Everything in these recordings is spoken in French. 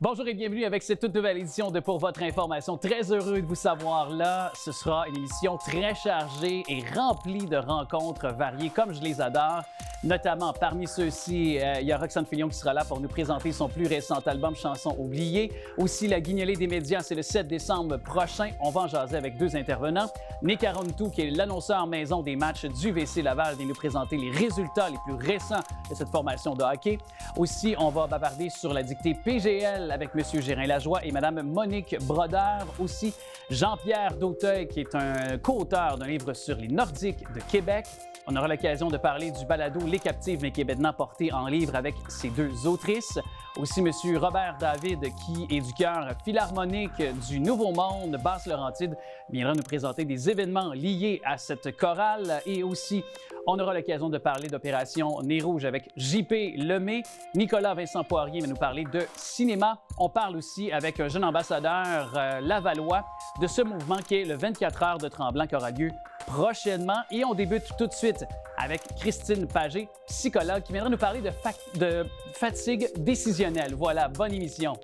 Bonjour et bienvenue avec cette toute nouvelle édition de Pour votre information. Très heureux de vous savoir là. Ce sera une émission très chargée et remplie de rencontres variées comme je les adore. Notamment parmi ceux-ci, il y a Roxane Fillon qui sera là pour nous présenter son plus récent album Chansons oubliées. Aussi, la guignolée des médias, c'est le 7 décembre prochain. On va en jaser avec deux intervenants. Nick Arontou, qui est l'annonceur maison des matchs du VC Laval, vient nous présenter les résultats les plus récents de cette formation de hockey. Aussi, on va bavarder sur la dictée PGL avec M. Gérin-Lajoie et Mme Monique Brodeur. Aussi, Jean-Pierre Dauteuil, qui est un co-auteur d'un livre sur les Nordiques de Québec. On aura l'occasion de parler du balado Les Captives mais Québécois porté en livre avec ces deux autrices. Aussi, M. Robert David, qui est du chœur philharmonique du Nouveau Monde, Basse-Laurentide, viendra nous présenter des événements liés à cette chorale. Et aussi, on aura l'occasion de parler d'Opération Nez Rouge avec J.P. Lemay. Nicolas Vincent Poirier va nous parler de cinéma. On parle aussi avec un jeune ambassadeur lavallois de ce mouvement qui est le 24 heures de Tremblant qui aura lieu prochainement. Et on débute tout de suite avec Christine Pagé, psychologue, qui viendra nous parler de fatigue décisionnelle. Voilà, bonne émission.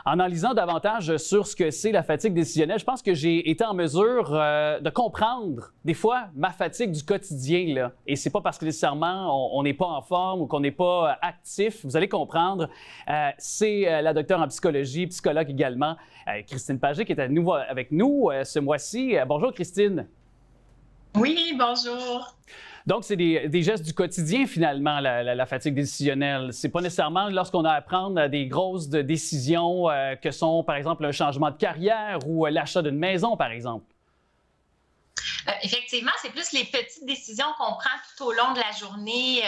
En lisant davantage sur ce que c'est la fatigue décisionnelle, je pense que j'ai été en mesure de comprendre des fois ma fatigue du quotidien. Là. Et c'est pas parce que nécessairement on n'est pas en forme ou qu'on n'est pas actif. Vous allez comprendre. C'est la docteure en psychologie, psychologue également, Christine Pagé, qui est à nouveau avec nous ce mois-ci. Bonjour Christine. Oui, bonjour. Donc, c'est des gestes du quotidien, finalement, la fatigue décisionnelle. C'est pas nécessairement lorsqu'on a à prendre des grosses décisions que sont, par exemple, un changement de carrière ou l'achat d'une maison, par exemple. Effectivement, c'est plus les petites décisions qu'on prend tout au long de la journée.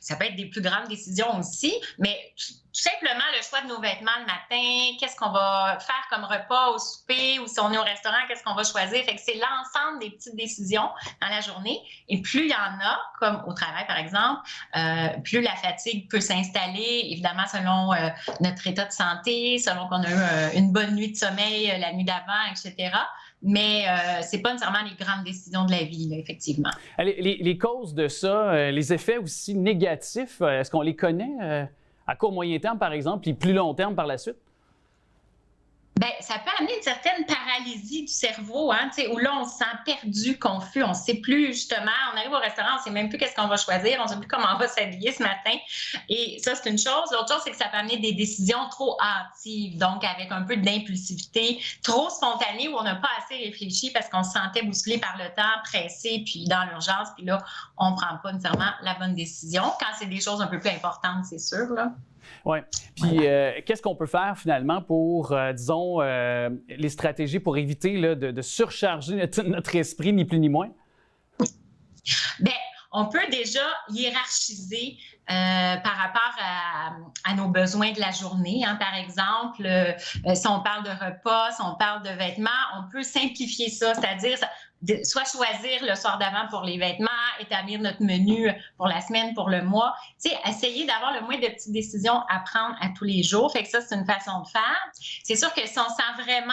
Ça peut être des plus grandes décisions aussi, mais tout simplement le choix de nos vêtements le matin, qu'est-ce qu'on va faire comme repas au souper ou si on est au restaurant, qu'est-ce qu'on va choisir. Fait que c'est l'ensemble des petites décisions dans la journée. Et plus il y en a, comme au travail par exemple, plus la fatigue peut s'installer, évidemment selon notre état de santé, selon qu'on a eu une bonne nuit de sommeil la nuit d'avant, etc. Mais c'est pas nécessairement les grandes décisions de la vie, là, effectivement. Les causes de ça, les effets aussi négatifs, est-ce qu'on les connaît à court, moyen terme, par exemple, et plus long terme par la suite? Bien, ça peut amener une certaine paralysie du cerveau, hein, où là, on se sent perdu, confus, on ne sait plus, justement, on arrive au restaurant, on ne sait même plus qu'est-ce qu'on va choisir, on ne sait plus comment on va s'habiller ce matin. Et ça, c'est une chose. L'autre chose, c'est que ça peut amener des décisions trop hâtives, donc avec un peu d'impulsivité, trop spontanée, où on n'a pas assez réfléchi parce qu'on se sentait bousculé par le temps, pressé, puis dans l'urgence, puis là, on ne prend pas nécessairement la bonne décision. Quand c'est des choses un peu plus importantes, c'est sûr, là. Oui. Puis, qu'est-ce qu'on peut faire finalement pour, disons, les stratégies pour éviter là, de surcharger notre esprit, ni plus ni moins? Bien, on peut déjà hiérarchiser par rapport à nos besoins de la journée. Hein. Par exemple, si on parle de repas, si on parle de vêtements, on peut simplifier ça, c'est-à-dire soit choisir le soir d'avant pour les vêtements, établir notre menu pour la semaine, pour le mois. Tu sais, essayer d'avoir le moins de petites décisions à prendre à tous les jours. Fait que ça, c'est une façon de faire. C'est sûr que si on sent vraiment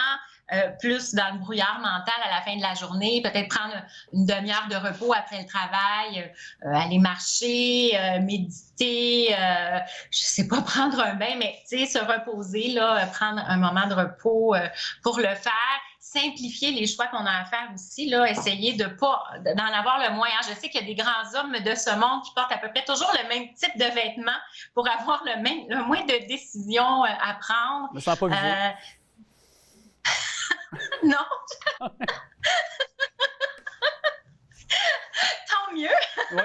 plus dans le brouillard mental à la fin de la journée, peut-être prendre une demi-heure de repos après le travail, aller marcher, méditer, je sais pas, prendre un bain, mais tu sais, se reposer, là, prendre un moment de repos pour le faire. Simplifier les choix qu'on a à faire aussi, là, essayer d'en avoir le moins. Je sais qu'il y a des grands hommes de ce monde qui portent à peu près toujours le même type de vêtements pour avoir le moins de décisions à prendre. Je me sens pas visé. Non. Tant mieux. Oui.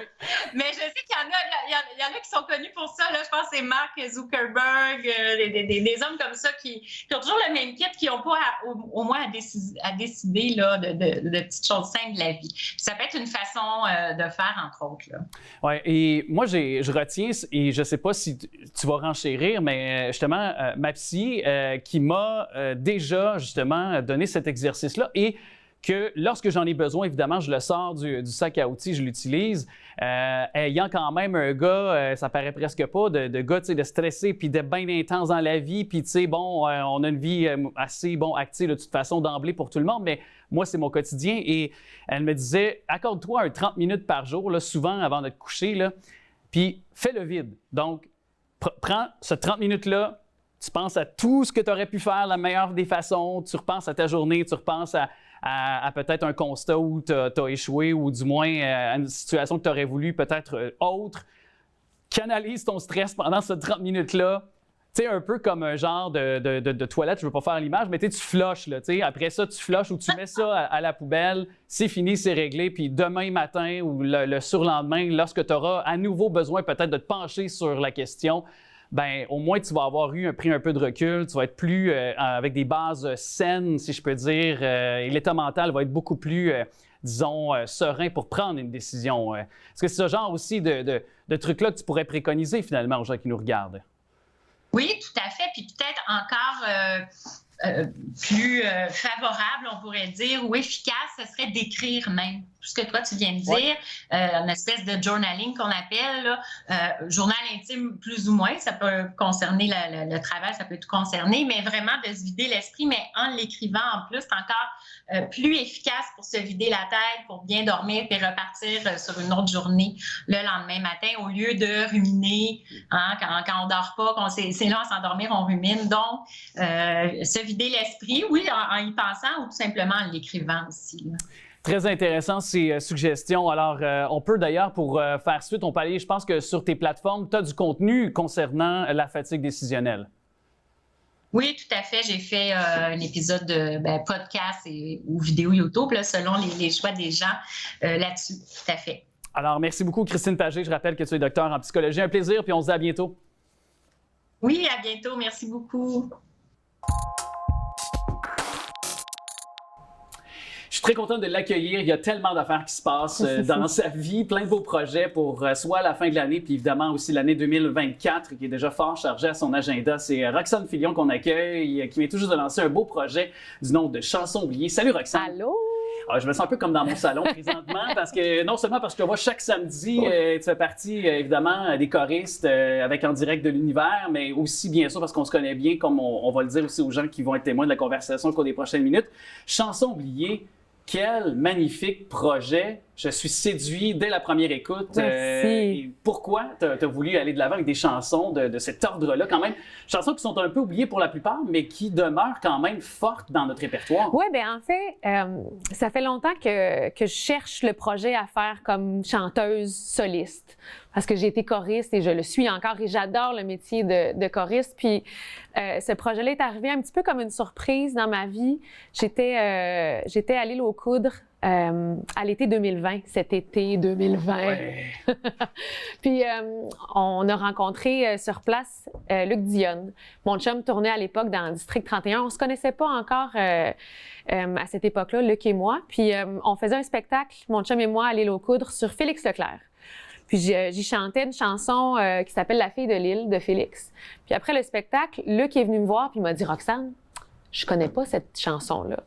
Mais je sais qu'il y en a qui sont connus pour ça. Là. Je pense que c'est Mark Zuckerberg, des hommes comme ça qui ont toujours le même kit, qui n'ont pas au moins à décider là, de petites choses simples de la vie. Ça peut être une façon de faire, entre autres. Oui, et moi, je retiens, et je ne sais pas si tu vas renchérir, mais justement, ma psy qui m'a déjà justement donné cet exercice-là et que lorsque j'en ai besoin, évidemment, je le sors du sac à outils, je l'utilise. Ayant quand même un gars, ça paraît presque pas, de gars, tu sais, de stressé puis de bien intense dans la vie. Puis, tu sais, bon, on a une vie assez, active de toute façon d'emblée pour tout le monde, mais moi, c'est mon quotidien. Et elle me disait, accorde-toi un 30 minutes par jour, là, souvent avant de te coucher, là, puis fais le vide. Donc, prends ce 30 minutes-là, tu penses à tout ce que tu aurais pu faire la meilleure des façons, tu repenses à ta journée, tu repenses à peut-être un constat où tu as échoué ou du moins à une situation que tu aurais voulu peut-être autre. Canalise ton stress pendant ces 30 minutes-là. Tu sais, un peu comme un genre de toilette, je ne veux pas faire l'image, mais tu flushes, là, après ça, tu flushes ou tu mets ça à la poubelle, c'est fini, c'est réglé, puis demain matin ou le surlendemain, lorsque tu auras à nouveau besoin peut-être de te pencher sur la question, ben au moins tu vas avoir pris un peu de recul, tu vas être plus avec des bases saines, si je peux dire, et l'état mental va être beaucoup plus, disons, serein pour prendre une décision. Est-ce que c'est ce genre aussi de trucs-là que tu pourrais préconiser finalement aux gens qui nous regardent? Oui, tout à fait. Puis peut-être encore plus favorable, on pourrait dire, ou efficace, ce serait d'écrire même tout ce que toi, tu viens de dire, une espèce de journaling qu'on appelle, là, journal intime plus ou moins, ça peut concerner le travail, ça peut tout concerner, mais vraiment de se vider l'esprit, mais en l'écrivant en plus, c'est encore plus efficace pour se vider la tête, pour bien dormir et repartir sur une autre journée le lendemain matin, au lieu de ruminer, hein, quand on ne dort pas, c'est là à s'endormir, on rumine. Donc, se vider l'esprit, oui, en y pensant ou tout simplement en l'écrivant aussi, là. Très intéressant ces suggestions. Alors, on peut d'ailleurs, pour faire suite, on peut aller, je pense que sur tes plateformes, tu as du contenu concernant la fatigue décisionnelle. Oui, tout à fait. J'ai fait un épisode de podcast ou vidéo YouTube, là, selon les choix des gens là-dessus. Tout à fait. Alors, merci beaucoup, Christine Pagé. Je rappelle que tu es docteur en psychologie. Un plaisir, puis on se dit à bientôt. Oui, à bientôt. Merci beaucoup. Je suis très content de l'accueillir. Il y a tellement d'affaires qui se passent dans sa vie, plein de beaux projets pour soit la fin de l'année, puis évidemment aussi l'année 2024 qui est déjà fort chargée à son agenda. C'est Roxane Filion qu'on accueille, qui vient tout juste de lancer un beau projet du nom de Chansons oubliées. Salut Roxane! Allô? Alors, je me sens un peu comme dans mon salon présentement, parce que non seulement parce que moi, chaque samedi, tu fais partie évidemment des choristes avec En direct de l'univers, mais aussi bien sûr parce qu'on se connaît bien, comme on va le dire aussi aux gens qui vont être témoins de la conversation au cours des prochaines minutes. Chansons oubliées. Quel magnifique projet! Je suis séduit dès la première écoute. Merci. Pourquoi tu as voulu aller de l'avant avec des chansons de cet ordre-là quand même? Chansons qui sont un peu oubliées pour la plupart, mais qui demeurent quand même fortes dans notre répertoire. Oui, bien en fait, ça fait longtemps que je cherche le projet à faire comme chanteuse soliste. Parce que j'ai été choriste et je le suis encore et j'adore le métier de choriste. Puis ce projet-là est arrivé un petit peu comme une surprise dans ma vie. J'étais à l'île aux Coudres à l'été 2020, cet été 2020. Ouais. Puis on a rencontré sur place Luc Dionne. Mon chum tournait à l'époque dans le District 31. On se connaissait pas encore à cette époque-là, Luc et moi. Puis on faisait un spectacle, mon chum et moi, à l'île aux Coudres, sur Félix Leclerc. Puis j'y chantais une chanson qui s'appelle La fille de l'île de Félix. Puis après le spectacle, Luc est venu me voir puis il m'a dit « Roxane, je connais pas cette chanson-là. »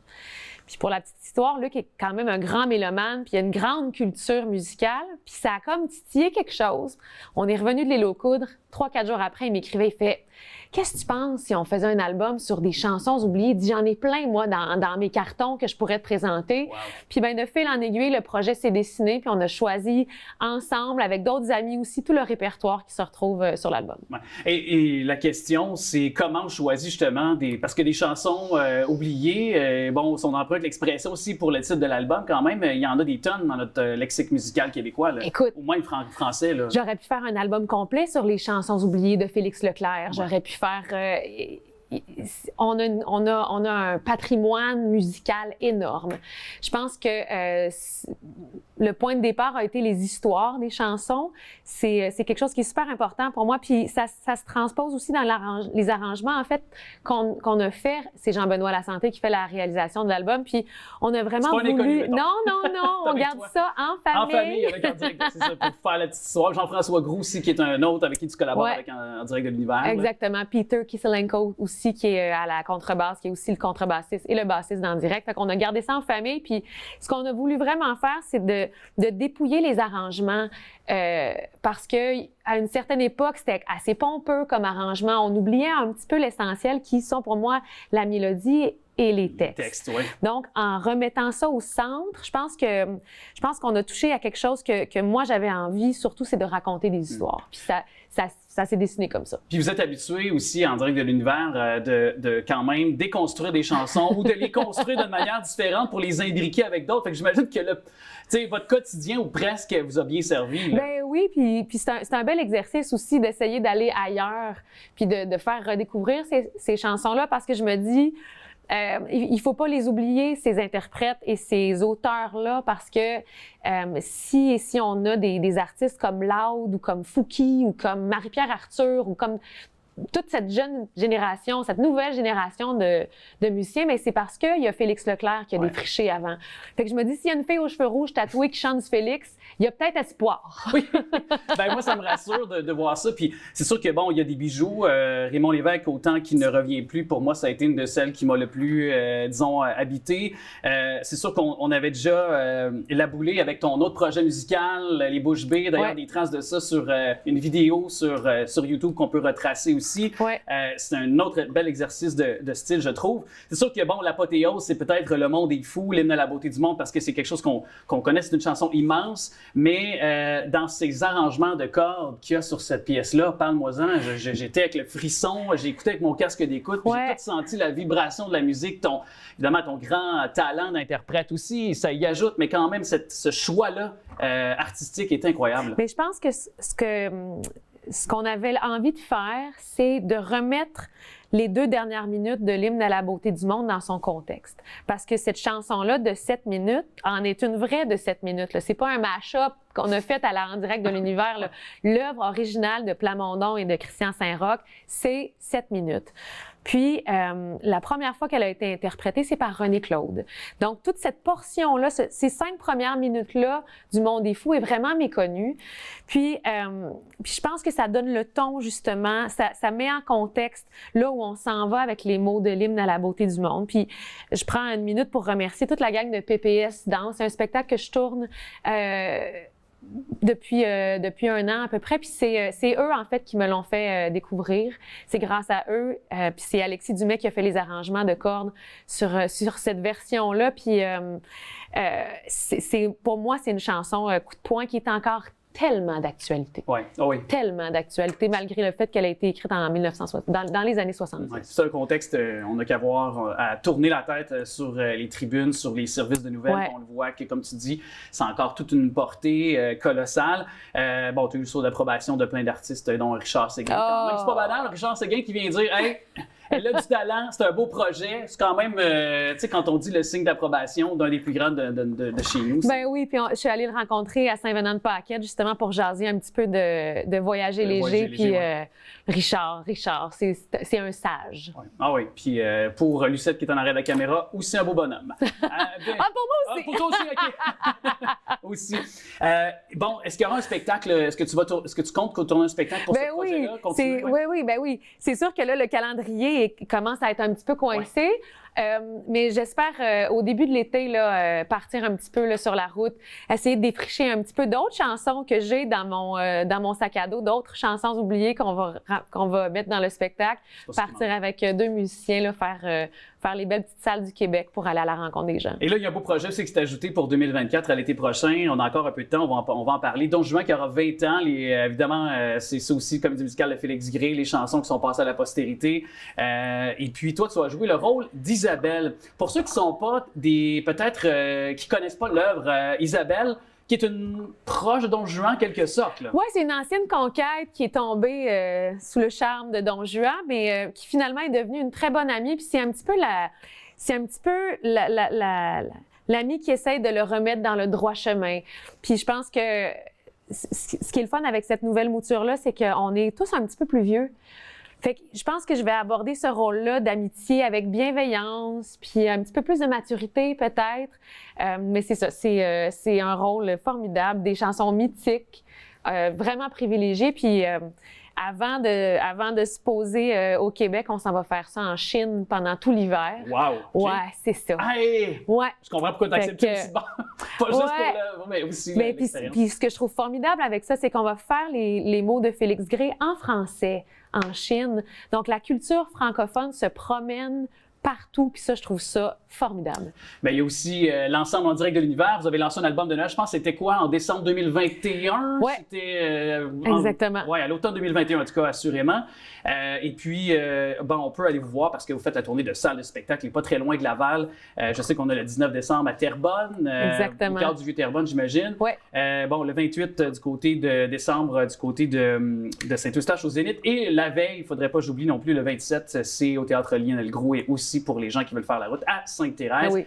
Puis pour la petite histoire, Luc est quand même un grand mélomane, puis il a une grande culture musicale, puis ça a comme titillé quelque chose. On est revenu de l'île aux Coudres, 3-4 jours après, il m'écrivait, il fait « Qu'est-ce que tu penses si on faisait un album sur des chansons oubliées? » Il dit « J'en ai plein, moi, dans mes cartons que je pourrais te présenter. Wow. » Puis de fil en aiguille, le projet s'est dessiné, puis on a choisi ensemble, avec d'autres amis aussi, tout le répertoire qui se retrouve sur l'album. Ouais. Et la question, c'est comment on choisit justement parce que des chansons oubliées, bon, on emprunte l'expression aussi pour le titre de l'album quand même, il y en a des tonnes dans notre lexique musical québécois, là. Écoute, au moins français. Là. J'aurais pu faire un album complet sur les chansons oubliées de Félix Leclerc. Ouais. J'aurais pu faire... on a un patrimoine musical énorme. Je pense que le point de départ a été les histoires des chansons. C'est quelque chose qui est super important pour moi. Puis ça se transpose aussi dans les arrangements, en fait, qu'on a fait. C'est Jean-Benoît Lasanté qui fait la réalisation de l'album. Puis on a vraiment voulu... Inconnu, non, on garde toi. ça en famille. En famille, avec En direct, c'est ça, pour faire la petite histoire. Jean-François Groux aussi, qui est un autre avec qui tu collabores avec En direct de l'univers. Exactement. Peter Kisilenko aussi, qui est à la contrebasse, qui est aussi le contrebassiste et le bassiste d'En direct. Fait qu'on a gardé ça en famille. Puis ce qu'on a voulu vraiment faire, c'est de dépouiller les arrangements parce que à une certaine époque, c'était assez pompeux comme arrangement. On oubliait un petit peu l'essentiel qui sont pour moi la mélodie et les textes. Donc, en remettant ça au centre, je pense qu'on a touché à quelque chose que moi j'avais envie, surtout, c'est de raconter des histoires. Puis ça s'est dessiné comme ça. Puis vous êtes habitué aussi, En direct de l'univers, de quand même déconstruire des chansons ou de les construire d'une manière différente pour les imbriquer avec d'autres. Fait que j'imagine que votre quotidien ou presque vous a bien servi. Là. Ben oui, puis c'est un bel exercice aussi d'essayer d'aller ailleurs puis de faire redécouvrir ces chansons-là parce que je me dis... il ne faut pas les oublier, ces interprètes et ces auteurs-là, parce que si on a des artistes comme Loud ou comme Fouki ou comme Marie-Pierre Arthur ou comme toute cette jeune génération, cette nouvelle génération de musiciens, mais c'est parce qu'il y a Félix Leclerc qui a défriché avant. Fait que je me dis, s'il y a une fille aux cheveux rouges tatouée qui chante du Félix, il y a peut-être espoir. Oui. Ben moi, ça me rassure de voir ça. Puis c'est sûr que bon, il y a des bijoux. Raymond Lévesque, autant qu'il ne revient plus, pour moi, ça a été une de celles qui m'a le plus, disons, habité. C'est sûr qu'on avait déjà la boulée avec ton autre projet musical, Les Bouches Bées. D'ailleurs, des traces de ça sur une vidéo sur YouTube qu'on peut retracer aussi. C'est un autre bel exercice de style, je trouve. C'est sûr que bon, l'apothéose, c'est peut-être Le Monde est fou, l'hymne à la beauté du monde, parce que c'est quelque chose qu'on connaît, c'est une chanson immense, mais dans ces arrangements de cordes qu'il y a sur cette pièce-là, parle-moi-en, j'étais avec le frisson, j'ai écouté avec mon casque d'écoute, puis j'ai tout senti la vibration de la musique, évidemment ton grand talent d'interprète aussi, ça y ajoute, mais quand même, ce choix-là artistique est incroyable. Mais je pense que ce qu'on avait envie de faire, c'est de remettre les 2 dernières minutes de l'hymne à la beauté du monde dans son contexte. Parce que cette chanson-là de 7 minutes en est une vraie de 7 minutes. C'est pas un mash-up qu'on a fait En direct de l'univers. L'œuvre originale de Plamondon et de Christian Saint-Roch, c'est 7 minutes. Puis, la première fois qu'elle a été interprétée, c'est par René Claude. Donc, toute cette portion-là, ces 5 premières minutes-là du Monde est fou est vraiment méconnue. Puis je pense que ça donne le ton, justement, ça met en contexte là où on s'en va avec les mots de l'hymne à la beauté du monde. Puis, je prends une minute pour remercier toute la gang de PPS Danse. C'est un spectacle que je tourne depuis 1 an à peu près, puis c'est eux en fait qui me l'ont fait découvrir. C'est grâce à eux, puis c'est Alexis Dumais qui a fait les arrangements de cordes sur cette version-là. Puis pour moi c'est une chanson coup de poing qui est encore tellement d'actualité. Oui. Tellement d'actualité, malgré le fait qu'elle a été écrite en 1960, dans les années 70. Ouais, c'est un contexte, on n'a qu'à voir, à tourner la tête sur les tribunes, sur les services de nouvelles. On le voit que, comme tu dis, c'est encore toute une portée colossale. Bon, tu as eu le saut d'approbation de plein d'artistes, dont Richard Séguin. C'est pas banal, Richard Séguin qui vient dire « Hey, elle a du talent, c'est un beau projet. » C'est quand même, tu sais, quand on dit le signe d'approbation d'un des plus grands de chez nous. Ben oui, puis je suis allée le rencontrer à Saint-Venant-de-Paquette, justement pour jaser un petit peu de voyager léger. Puis Richard, c'est un sage. Ouais. Ah oui, puis pour Lucette qui est en arrière de la caméra, aussi un beau bonhomme. Pour moi aussi! Pour toi aussi, OK. Aussi. Bon, est-ce qu'il y aura un spectacle? Est-ce que tu comptes tourner un spectacle pour ce projet-là? Ben oui. C'est sûr que là, le calendrier commence à être un petit peu coincé. Mais j'espère au début de l'été partir un petit peu là, sur la route, essayer de défricher un petit peu d'autres chansons que j'ai dans mon sac à dos, d'autres chansons oubliées qu'on va mettre dans le spectacle, partir avec 2 musiciens, là, faire les belles petites salles du Québec pour aller à la rencontre des gens. Et là, il y a un beau projet aussi qui s'est ajouté pour 2024, à l'été prochain. On a encore un peu de temps, on va en parler. Don Juan qui aura 20 ans. Évidemment, c'est ça aussi, comédie musicale de Félix Gray, les chansons qui sont passées à la postérité. Et puis toi, tu vas jouer le rôle d'Isabelle. Pour ceux qui sont pas peut-être qui connaissent pas l'œuvre, Isabelle, qui est une proche de Don Juan en quelque sorte. Oui, c'est une ancienne conquête qui est tombée sous le charme de Don Juan, mais qui finalement est devenue une très bonne amie. Puis c'est un petit peu l'ami qui essaye de le remettre dans le droit chemin. Puis je pense que ce qui est le fun avec cette nouvelle mouture-là, c'est qu'on est tous un petit peu plus vieux. Fait que je pense que je vais aborder ce rôle-là d'amitié avec bienveillance, puis un petit peu plus de maturité peut-être. Mais c'est ça, c'est un rôle formidable, des chansons mythiques, vraiment privilégiées. Puis avant de se poser au Québec, on s'en va faire ça en Chine pendant tout l'hiver. Wow! Okay. Ouais, c'est ça. Hey! Ouais. Je comprends pourquoi tu acceptes aussi bon. Pas juste pour mais aussi l'expérience. Puis ce que je trouve formidable avec ça, c'est qu'on va faire les mots de Félix Gray en français en Chine. Donc, la culture francophone se promène partout, puis ça, je trouve ça formidable. Bien, il y a aussi l'ensemble en direct de l'univers. Vous avez lancé un album de Noël, je pense, c'était quoi, en décembre 2021? Oui, exactement. Oui, à l'automne 2021, en tout cas, assurément. Et puis, on peut aller vous voir parce que vous faites la tournée de salles de spectacle, il n'est pas très loin de Laval. Je sais qu'on a le 19 décembre à Terrebonne. Exactement. Au cadre du Vieux-Terrebonne, j'imagine. Oui. Le 28 du côté de décembre, du côté de Saint-Eustache au Zénith. Et la veille, il ne faudrait pas que j'oublie non plus, le 27, c'est au Théâtre Lien-Gros et aussi pour les gens qui veulent faire la route à Sainte-Thérèse. Ah oui.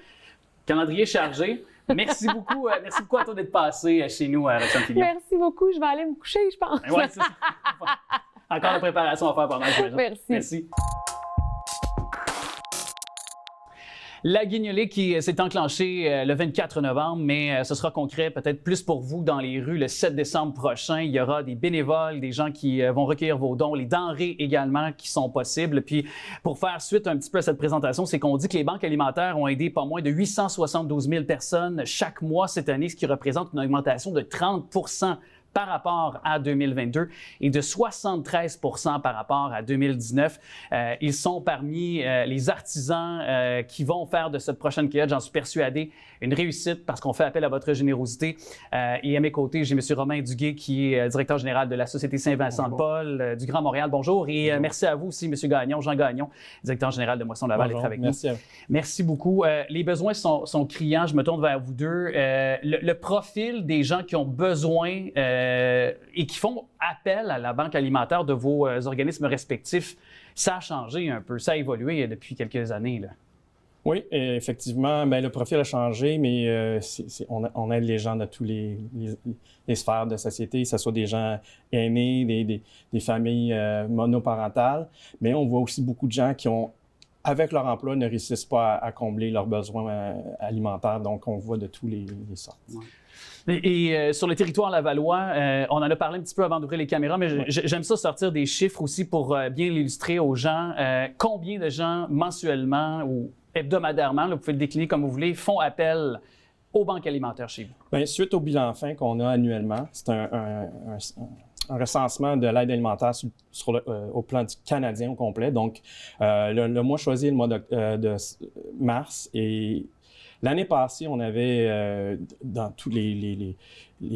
Calendrier chargé. Merci beaucoup à toi d'être passé chez nous à Roxane Fillon. Merci beaucoup. Je vais aller me coucher, je pense. Ouais, c'est ça. Encore de préparation à faire pendant que Merci. La guignolée qui s'est enclenchée le 24 novembre, mais ce sera concret peut-être plus pour vous dans les rues le 7 décembre prochain. Il y aura des bénévoles, des gens qui vont recueillir vos dons, les denrées également qui sont possibles. Puis pour faire suite un petit peu à cette présentation, c'est qu'on dit que les banques alimentaires ont aidé pas moins de 872 000 personnes chaque mois cette année, ce qui représente une augmentation de 30 % par rapport à 2022 et de 73 % par rapport à 2019. Ils sont parmi les artisans qui vont faire de cette prochaine cueillette, j'en suis persuadé, une réussite parce qu'on fait appel à votre générosité. Et à mes côtés, j'ai M. Romain Duguay qui est directeur général de la Société Saint-Vincent-de-Paul du Grand Montréal. Bonjour. Et bonjour. Merci à vous aussi, M. Gagnon, Jean Gagnon, directeur général de Moisson Laval, d'être avec nous. Merci. Merci beaucoup. Les besoins sont criants. Je me tourne vers vous deux. Le profil des gens qui ont besoin et qui font appel à la banque alimentaire de vos organismes respectifs, ça a changé un peu, ça a évolué depuis quelques années, là. Oui, effectivement, le profil a changé, mais on aide les gens de tous les sphères de société, que ce soit des gens aînés, des familles monoparentales, mais on voit aussi beaucoup de gens qui ont, avec leur emploi, ne réussissent pas à combler leurs besoins alimentaires, donc on voit de tous les sortes. Ouais. Et sur le territoire lavallois, on en a parlé un petit peu avant d'ouvrir les caméras, mais j'aime ça sortir des chiffres aussi pour bien l'illustrer aux gens. Combien de gens mensuellement ou hebdomadairement, là, vous pouvez le décliner comme vous voulez, font appel aux banques alimentaires chez vous? Bien, suite au bilan fin qu'on a annuellement, c'est un recensement de l'aide alimentaire au plan canadien au complet. Donc, le mois choisi est le mois de mars et l'année passée, on avait dans tous les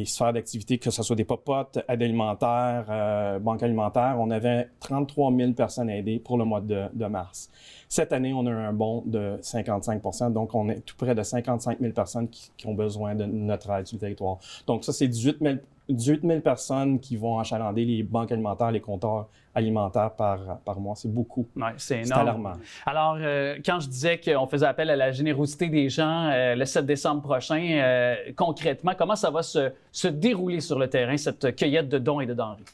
sphères d'activité, que ce soit des pop-up, aide alimentaire, banque alimentaire, on avait 33 000 personnes aidées pour le mois de mars. Cette année, on a un bond de 55 %, donc on est tout près de 55 000 personnes qui ont besoin de notre aide sur le territoire. Donc ça, c'est 18 000 personnes qui vont achalander les banques alimentaires, les compteurs alimentaires par mois. C'est beaucoup. Ouais, c'est énorme. C'est alarmant. Alors, quand je disais qu'on faisait appel à la générosité des gens le 7 décembre prochain, concrètement, comment ça va se dérouler sur le terrain, cette cueillette de dons et de denrées?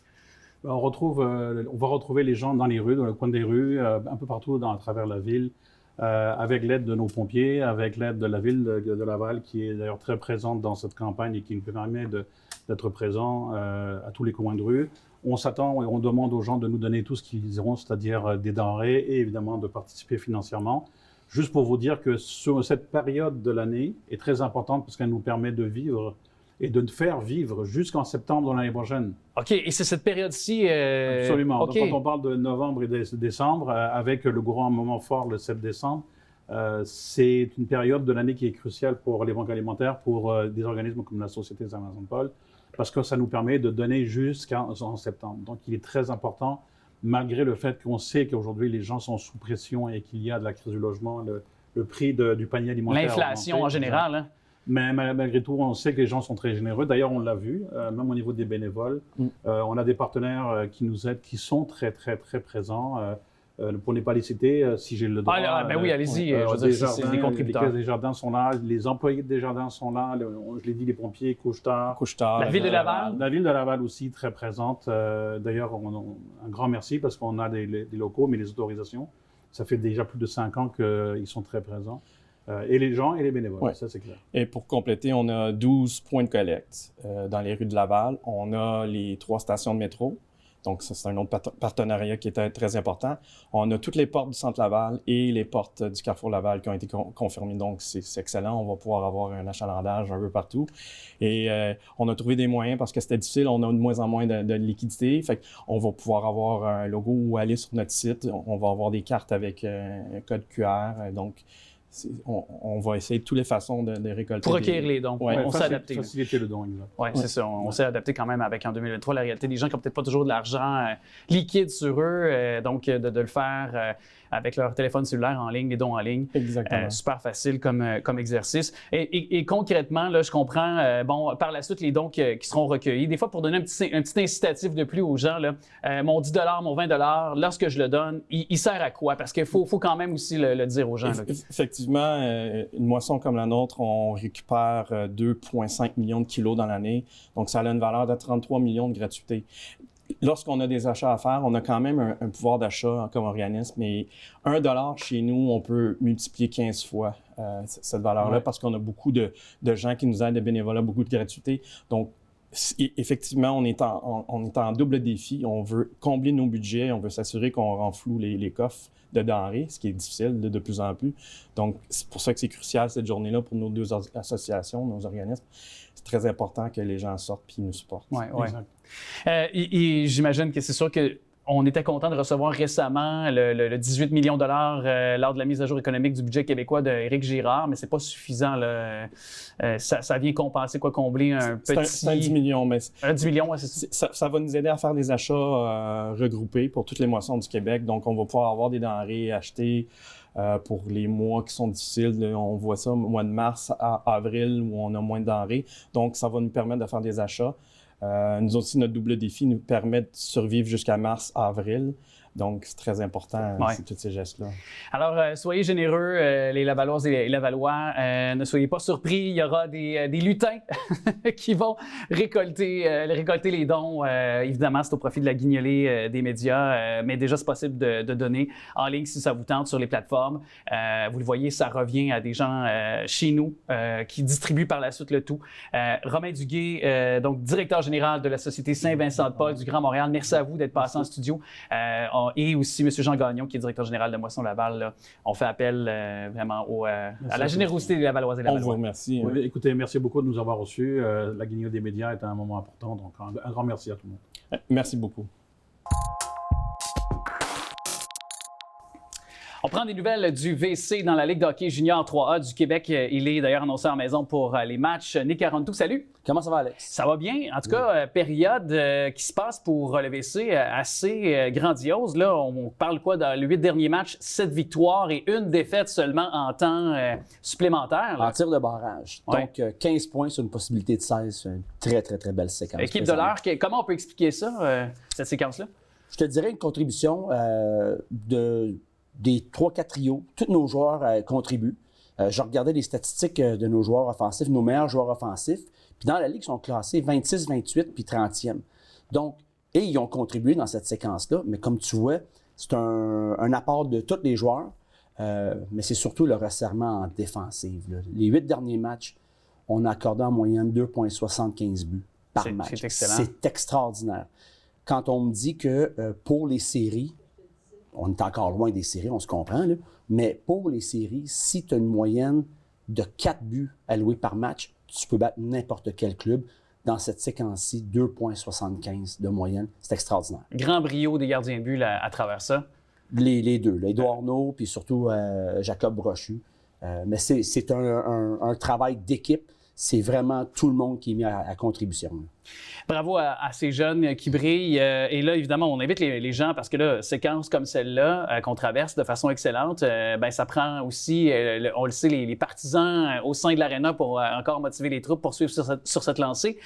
On va retrouver les gens dans les rues, dans le coin des rues, un peu partout à travers la ville, avec l'aide de nos pompiers, avec l'aide de la ville de Laval, qui est d'ailleurs très présente dans cette campagne et qui nous permet d'être présent à tous les coins de rue. On s'attend et on demande aux gens de nous donner tout ce qu'ils auront, c'est-à-dire des denrées et évidemment de participer financièrement. Juste pour vous dire que cette période de l'année est très importante parce qu'elle nous permet de vivre et de faire vivre jusqu'en septembre de l'année prochaine. OK, et c'est cette période-ci... Absolument. Okay. Donc, quand on parle de novembre et de décembre, avec le grand moment fort le 7 décembre, c'est une période de l'année qui est cruciale pour les banques alimentaires, pour des organismes comme la Société Saint-Vincent-de-Paul, parce que ça nous permet de donner jusqu'en septembre. Donc, il est très important, malgré le fait qu'on sait qu'aujourd'hui, les gens sont sous pression et qu'il y a de la crise du logement, le prix du panier alimentaire. L'inflation en général, hein? Mais malgré tout, on sait que les gens sont très généreux. D'ailleurs, on l'a vu, même au niveau des bénévoles. On a des partenaires qui nous aident, qui sont très, très, très présents. Pour ne pas les citer, si j'ai le droit. Ben oui, allez-y. Je veux dire, c'est des contributeurs. Les caisses des jardins sont là, les employés des jardins sont là. Je l'ai dit, les pompiers, Couche-Tard. La ville de Laval. La ville de Laval aussi, très présente. D'ailleurs, un grand merci parce qu'on a des locaux, mais les autorisations, ça fait déjà plus de 5 ans qu'ils sont très présents. Et les gens et les bénévoles, ça c'est clair. Et pour compléter, on a 12 points de collecte dans les rues de Laval. On a les 3 stations de métro. Donc, ça, c'est un autre partenariat qui était très important. On a toutes les portes du Centre Laval et les portes du Carrefour Laval qui ont été confirmées. Donc, c'est excellent. On va pouvoir avoir un achalandage un peu partout. Et on a trouvé des moyens parce que c'était difficile. On a de moins en moins de liquidité. Fait qu'on va pouvoir avoir un logo ou aller sur notre site. On va avoir des cartes avec un code QR. Donc, on va essayer de toutes les façons de récolter. Pour recueillir les dons. On s'est adapté. Faciliter le don, exact. Oui, c'est ça. On s'est adapté quand même avec, en 2023, la réalité des gens qui n'ont peut-être pas toujours de l'argent liquide sur eux. Donc, de le faire avec leur téléphone cellulaire en ligne, les dons en ligne. Exactement. Super facile comme exercice. Et concrètement, là, je comprends, par la suite, les dons qui seront recueillis, des fois, pour donner un petit incitatif de plus aux gens, là, mon 10 mon 20 lorsque je le donne, il sert à quoi? Parce qu'il faut quand même aussi le dire aux gens. Là. Effectivement, une moisson comme la nôtre, on récupère 2,5 millions de kilos dans l'année. Donc, ça a une valeur de 33 millions de gratuité. Lorsqu'on a des achats à faire, on a quand même un pouvoir d'achat comme organisme. Et $1 chez nous, on peut multiplier 15 fois cette valeur-là parce qu'on a beaucoup de gens qui nous aident, de bénévolat, beaucoup de gratuité. Donc, effectivement, on est en double défi. On veut combler nos budgets, on veut s'assurer qu'on renfloue les coffres de denrées, ce qui est difficile de plus en plus. Donc, c'est pour ça que c'est crucial cette journée-là pour nos 2 associations, nos organismes. C'est très important que les gens sortent et nous supportent. Oui. Et j'imagine que c'est sûr qu'on était content de recevoir récemment le 18 millions de dollars lors de la mise à jour économique du budget québécois d'Éric Girard, mais c'est pas suffisant. Là. Ça vient compenser, combler un petit... C'est un 10 millions, mais... Un 10 millions, oui, c'est ça. Ça va nous aider à faire des achats regroupés pour toutes les moissons du Québec. Donc, on va pouvoir avoir des denrées achetées pour les mois qui sont difficiles. On voit ça au mois de mars à avril où on a moins de denrées. Donc, ça va nous permettre de faire des achats. Nous aussi, notre double défi nous permet de survivre jusqu'à mars-avril. Donc, c'est très important, tous ces gestes-là. Alors, soyez généreux, les Lavalloises et les Lavallois. Ne soyez pas surpris, il y aura des lutins qui vont récolter les dons. Évidemment, c'est au profit de la guignolée des médias, mais déjà, c'est possible de donner en ligne si ça vous tente sur les plateformes. Vous le voyez, ça revient à des gens chez nous qui distribuent par la suite le tout. Romain Duguay, donc directeur général de la Société Saint-Vincent-de-Paul du Grand Montréal, merci à vous d'être passé en studio. Et aussi M. Jean Gagnon, qui est directeur général de Moisson Laval. Là. On fait appel vraiment à la générosité des Lavalloises et Lavallois. On vous remercie. Oui, écoutez, merci beaucoup de nous avoir reçus. La guignole des médias est un moment important, donc un grand merci à tout le monde. Merci beaucoup. On prend des nouvelles du VC dans la Ligue de hockey junior 3A du Québec. Il est d'ailleurs annoncé en maison pour les matchs. Nick Arontou, salut. Comment ça va, Alex? Ça va bien. En tout cas, période qui se passe pour le VC assez grandiose. Là, on parle quoi dans les 8 derniers matchs? 7 victoires et 1 défaite seulement en temps supplémentaire. Là. En tir de barrage. Donc, 15 points sur une possibilité de 16. C'est une très, très, très belle séquence. Équipe de l'heure, comment on peut expliquer ça, cette séquence-là? Je te dirais une contribution des 3-4 trios. Tous nos joueurs contribuent. Je regardais les statistiques de nos joueurs offensifs, nos meilleurs joueurs offensifs. Puis dans la Ligue, ils sont classés 26, 28 puis 30e. Donc, et ils ont contribué dans cette séquence-là. Mais comme tu vois, c'est un apport de tous les joueurs. Mais c'est surtout le resserrement en défensive. Là. Les 8 derniers matchs, on a accordé en moyenne 2,75 buts par match. C'est excellent. C'est extraordinaire. Quand on me dit que pour les séries, on est encore loin des séries, on se comprend, là, mais pour les séries, si tu as une moyenne de 4 buts alloués par match, tu peux battre n'importe quel club. Dans cette séquence-ci, 2,75 de moyenne, c'est extraordinaire. Grand brio des gardiens de but là, à travers ça. Les deux, là, Édouard Arnaud, puis surtout Jacob Brochu. Mais c'est un travail d'équipe. c'est vraiment tout le monde qui est mis à contribution. Là. Bravo à ces jeunes qui brillent. Et là, évidemment, on invite les gens parce que là, séquences comme celle-là qu'on traverse de façon excellente, ben ça prend aussi, on le sait, les partisans au sein de l'aréna pour encore motiver les troupes pour suivre sur cette lancée.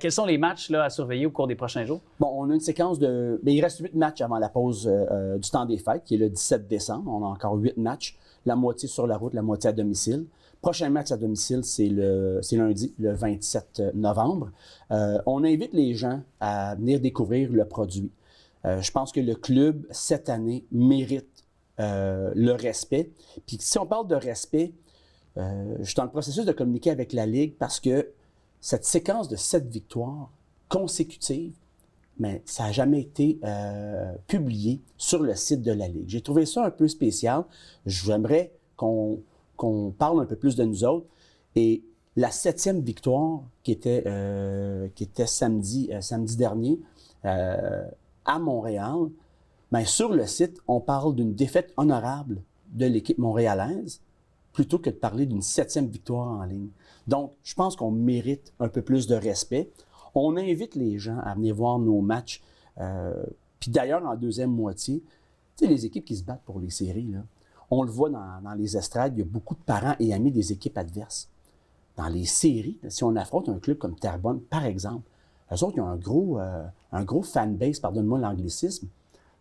Quels sont les matchs là, à surveiller au cours des prochains jours? Bon, on a une séquence de... Bien, il reste 8 matchs avant la pause du temps des fêtes, qui est le 17 décembre. On a encore 8 matchs, la moitié sur la route, la moitié à domicile. Prochain match à domicile, c'est lundi, le 27 novembre. On invite les gens à venir découvrir le produit. Je pense que le club, cette année, mérite le respect. Puis si on parle de respect, je suis dans le processus de communiquer avec la Ligue parce que cette séquence de 7 victoires consécutives, mais ça n'a jamais été publié sur le site de la Ligue. J'ai trouvé ça un peu spécial. J'aimerais qu'on parle un peu plus de nous autres. Et la 7e victoire qui était samedi dernier à Montréal, bien, sur le site, on parle d'une défaite honorable de l'équipe montréalaise plutôt que de parler d'une 7e victoire en ligne. Donc, je pense qu'on mérite un peu plus de respect. On invite les gens à venir voir nos matchs. Puis d'ailleurs, en deuxième moitié, tu sais, les équipes qui se battent pour les séries, là, on le voit dans les estrades, il y a beaucoup de parents et amis des équipes adverses. Dans les séries, si on affronte un club comme Terrebonne, par exemple, eux autres, ils ont un gros fanbase, pardonne-moi l'anglicisme,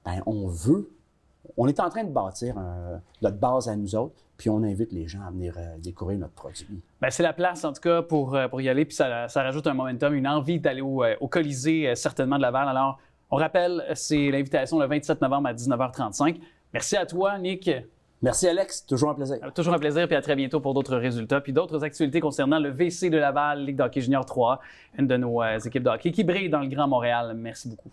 bien, on est en train de bâtir notre base à nous autres, puis on invite les gens à venir découvrir notre produit. Bien, c'est la place, en tout cas, pour y aller, puis ça rajoute un momentum, une envie d'aller au Colisée, certainement de Laval. Alors, on rappelle, c'est l'invitation le 27 novembre à 19h35. Merci à toi, Nick. Merci, Alex. Toujours un plaisir. Toujours un plaisir, puis à très bientôt pour d'autres résultats, puis d'autres actualités concernant le VC de Laval, Ligue d'hockey junior 3, une de nos équipes de hockey qui brille dans le Grand Montréal. Merci beaucoup.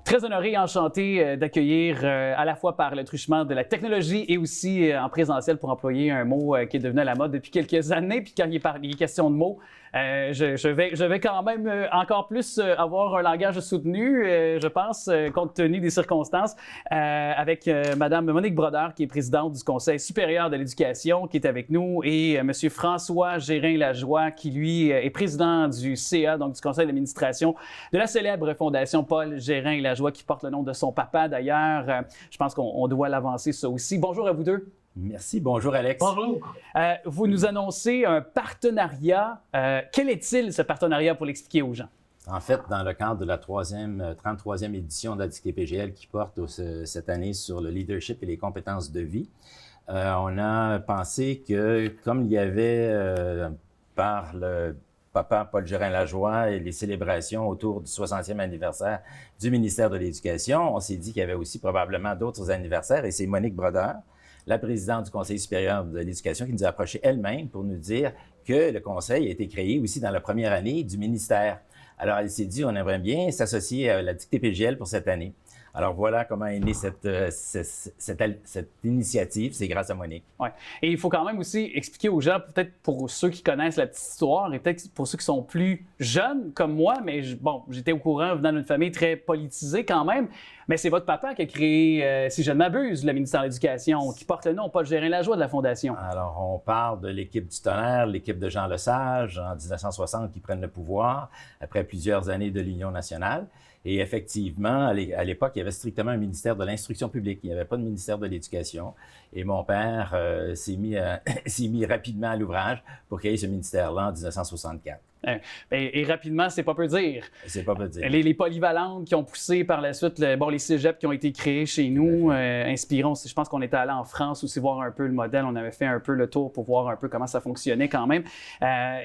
Très honoré et enchanté d'accueillir à la fois par le truchement de la technologie et aussi en présentiel pour employer un mot qui est devenu à la mode depuis quelques années. Puis quand il est question de mots, je vais quand même encore plus avoir un langage soutenu, je pense, compte tenu des circonstances, avec Mme Monique Brodeur, qui est présidente du Conseil supérieur de l'éducation, qui est avec nous, et M. François Gérin-Lajoie, qui, lui, est président du CA, donc du Conseil d'administration de la célèbre Fondation Paul Gérin-Lajoie, qui porte le nom de son papa, d'ailleurs. Je pense qu'on doit l'avancer, ça aussi. Bonjour à vous deux. Merci. Bonjour, Alex. Bonjour. Vous nous annoncez un partenariat. Quel est-il, ce partenariat, pour l'expliquer aux gens? En fait, dans le cadre de la 33e édition de la DQTPGL qui porte cette année sur le leadership et les compétences de vie, on a pensé que, comme il y avait par le papa Paul Gérin-Lajoie et les célébrations autour du 60e anniversaire du ministère de l'Éducation, on s'est dit qu'il y avait aussi probablement d'autres anniversaires, et c'est Monique Brodeur, la présidente du Conseil supérieur de l'Éducation, qui nous a approché elle-même pour nous dire que le Conseil a été créé aussi dans la première année du ministère. Alors, elle s'est dit, on aimerait bien s'associer à la DQTPGL pour cette année. Alors, voilà comment est née cette initiative. C'est grâce à Monique. Oui. Et il faut quand même aussi expliquer aux gens, peut-être pour ceux qui connaissent la petite histoire et peut-être pour ceux qui sont plus jeunes comme moi, mais j'étais au courant venant d'une famille très politisée quand même. Mais c'est votre papa qui a créé, si je ne m'abuse, le ministère de l'Éducation, qui porte le nom Paul Gérin-Lajoie de la Fondation. Alors, on parle de l'équipe du Tonnerre, l'équipe de Jean Lesage en 1960 qui prennent le pouvoir après plusieurs années de l'Union nationale. Et effectivement, à l'époque, il y avait strictement un ministère de l'Instruction publique. Il n'y avait pas de ministère de l'Éducation. Et mon père s'est mis rapidement à l'ouvrage pour créer ce ministère-là en 1964. Et rapidement, c'est pas peu dire. C'est pas peu dire. Les polyvalentes qui ont poussé par la suite, les cégeps qui ont été créés chez nous, inspirons. Je pense qu'on était allé en France aussi voir un peu le modèle. On avait fait un peu le tour pour voir un peu comment ça fonctionnait quand même.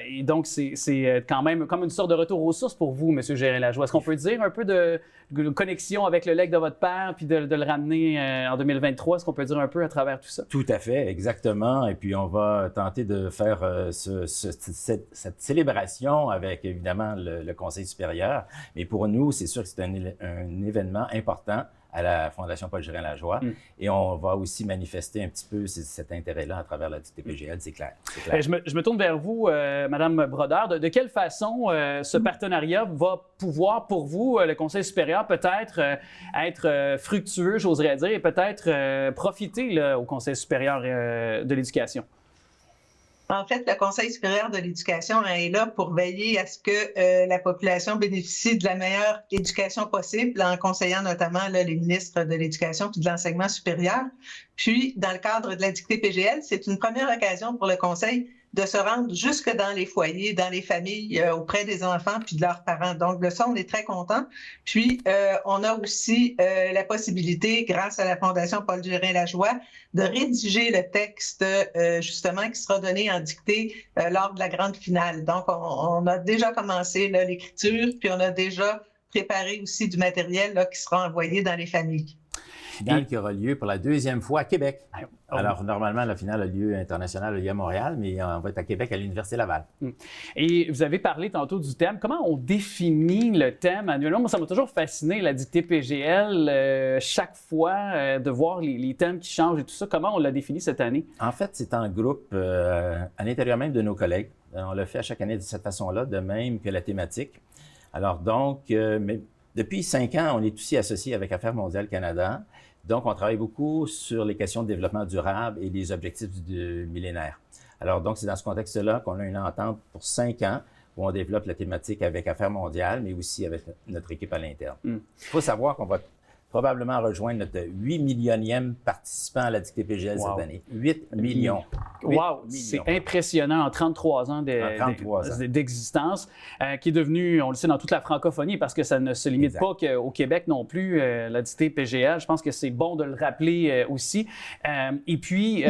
Et donc, c'est quand même comme une sorte de retour aux sources pour vous, M. Gérin-Lajoie. Est-ce qu'on peut dire un peu de connexion avec le legs de votre père puis de le ramener en 2023? Est-ce qu'on peut dire un peu à travers tout ça? Tout à fait, exactement. Et puis, on va tenter de faire cette célébration avec, évidemment, le Conseil supérieur. Mais pour nous, c'est sûr que c'est un événement important à la Fondation Paul Gérin-Lajoie. Et on va aussi manifester un petit peu cet intérêt-là à travers la dictée PGL, c'est clair. Je me tourne vers vous, Madame Brodeur. De quelle façon ce partenariat va pouvoir, pour vous, le Conseil supérieur, peut-être être fructueux, j'oserais dire, et peut-être profiter là, au Conseil supérieur de l'éducation? En fait, le Conseil supérieur de l'éducation est là pour veiller à ce que la population bénéficie de la meilleure éducation possible, en conseillant notamment là, les ministres de l'Éducation et de l'Enseignement supérieur. Puis, dans le cadre de la dictée PGL, c'est une première occasion pour le Conseil de se rendre jusque dans les foyers, dans les familles, auprès des enfants puis de leurs parents. Donc, de ça, on est très contents. Puis, on a aussi la possibilité, grâce à la Fondation Paul Gérin-Lajoie, de rédiger le texte, justement, qui sera donné en dictée lors de la grande finale. Donc, on a déjà commencé là, l'écriture, puis on a déjà préparé aussi du matériel là, qui sera envoyé dans les familles. Finale qui aura lieu pour la 2e fois à Québec. Alors, normalement, la finale a lieu internationale à Montréal, mais on va être à Québec, à l'Université Laval. Et vous avez parlé tantôt du thème. Comment on définit le thème annuellement? Moi, ça m'a toujours fasciné, la dictée PGL, chaque fois, de voir les thèmes qui changent et tout ça. Comment on l'a défini cette année? En fait, c'est en groupe, à l'intérieur même de nos collègues. On le fait à chaque année de cette façon-là, de même que la thématique. Alors donc, mais depuis 5 ans, on est aussi associé avec Affaires mondiales Canada. Donc, on travaille beaucoup sur les questions de développement durable et les objectifs du millénaire. Alors, donc, c'est dans ce contexte-là qu'on a une entente pour 5 ans où on développe la thématique avec Affaires mondiales, mais aussi avec notre équipe à l'interne. Il faut savoir qu'on va probablement rejoindre notre 8 millionième participant à la dictée PGL cette année. 8 millions. Wow! C'est impressionnant en 33 ans d'existence, qui est devenu, on le sait, dans toute la francophonie, parce que ça ne se limite pas qu'au Québec non plus, la dictée PGL. Je pense que c'est bon de le rappeler aussi. Et puis,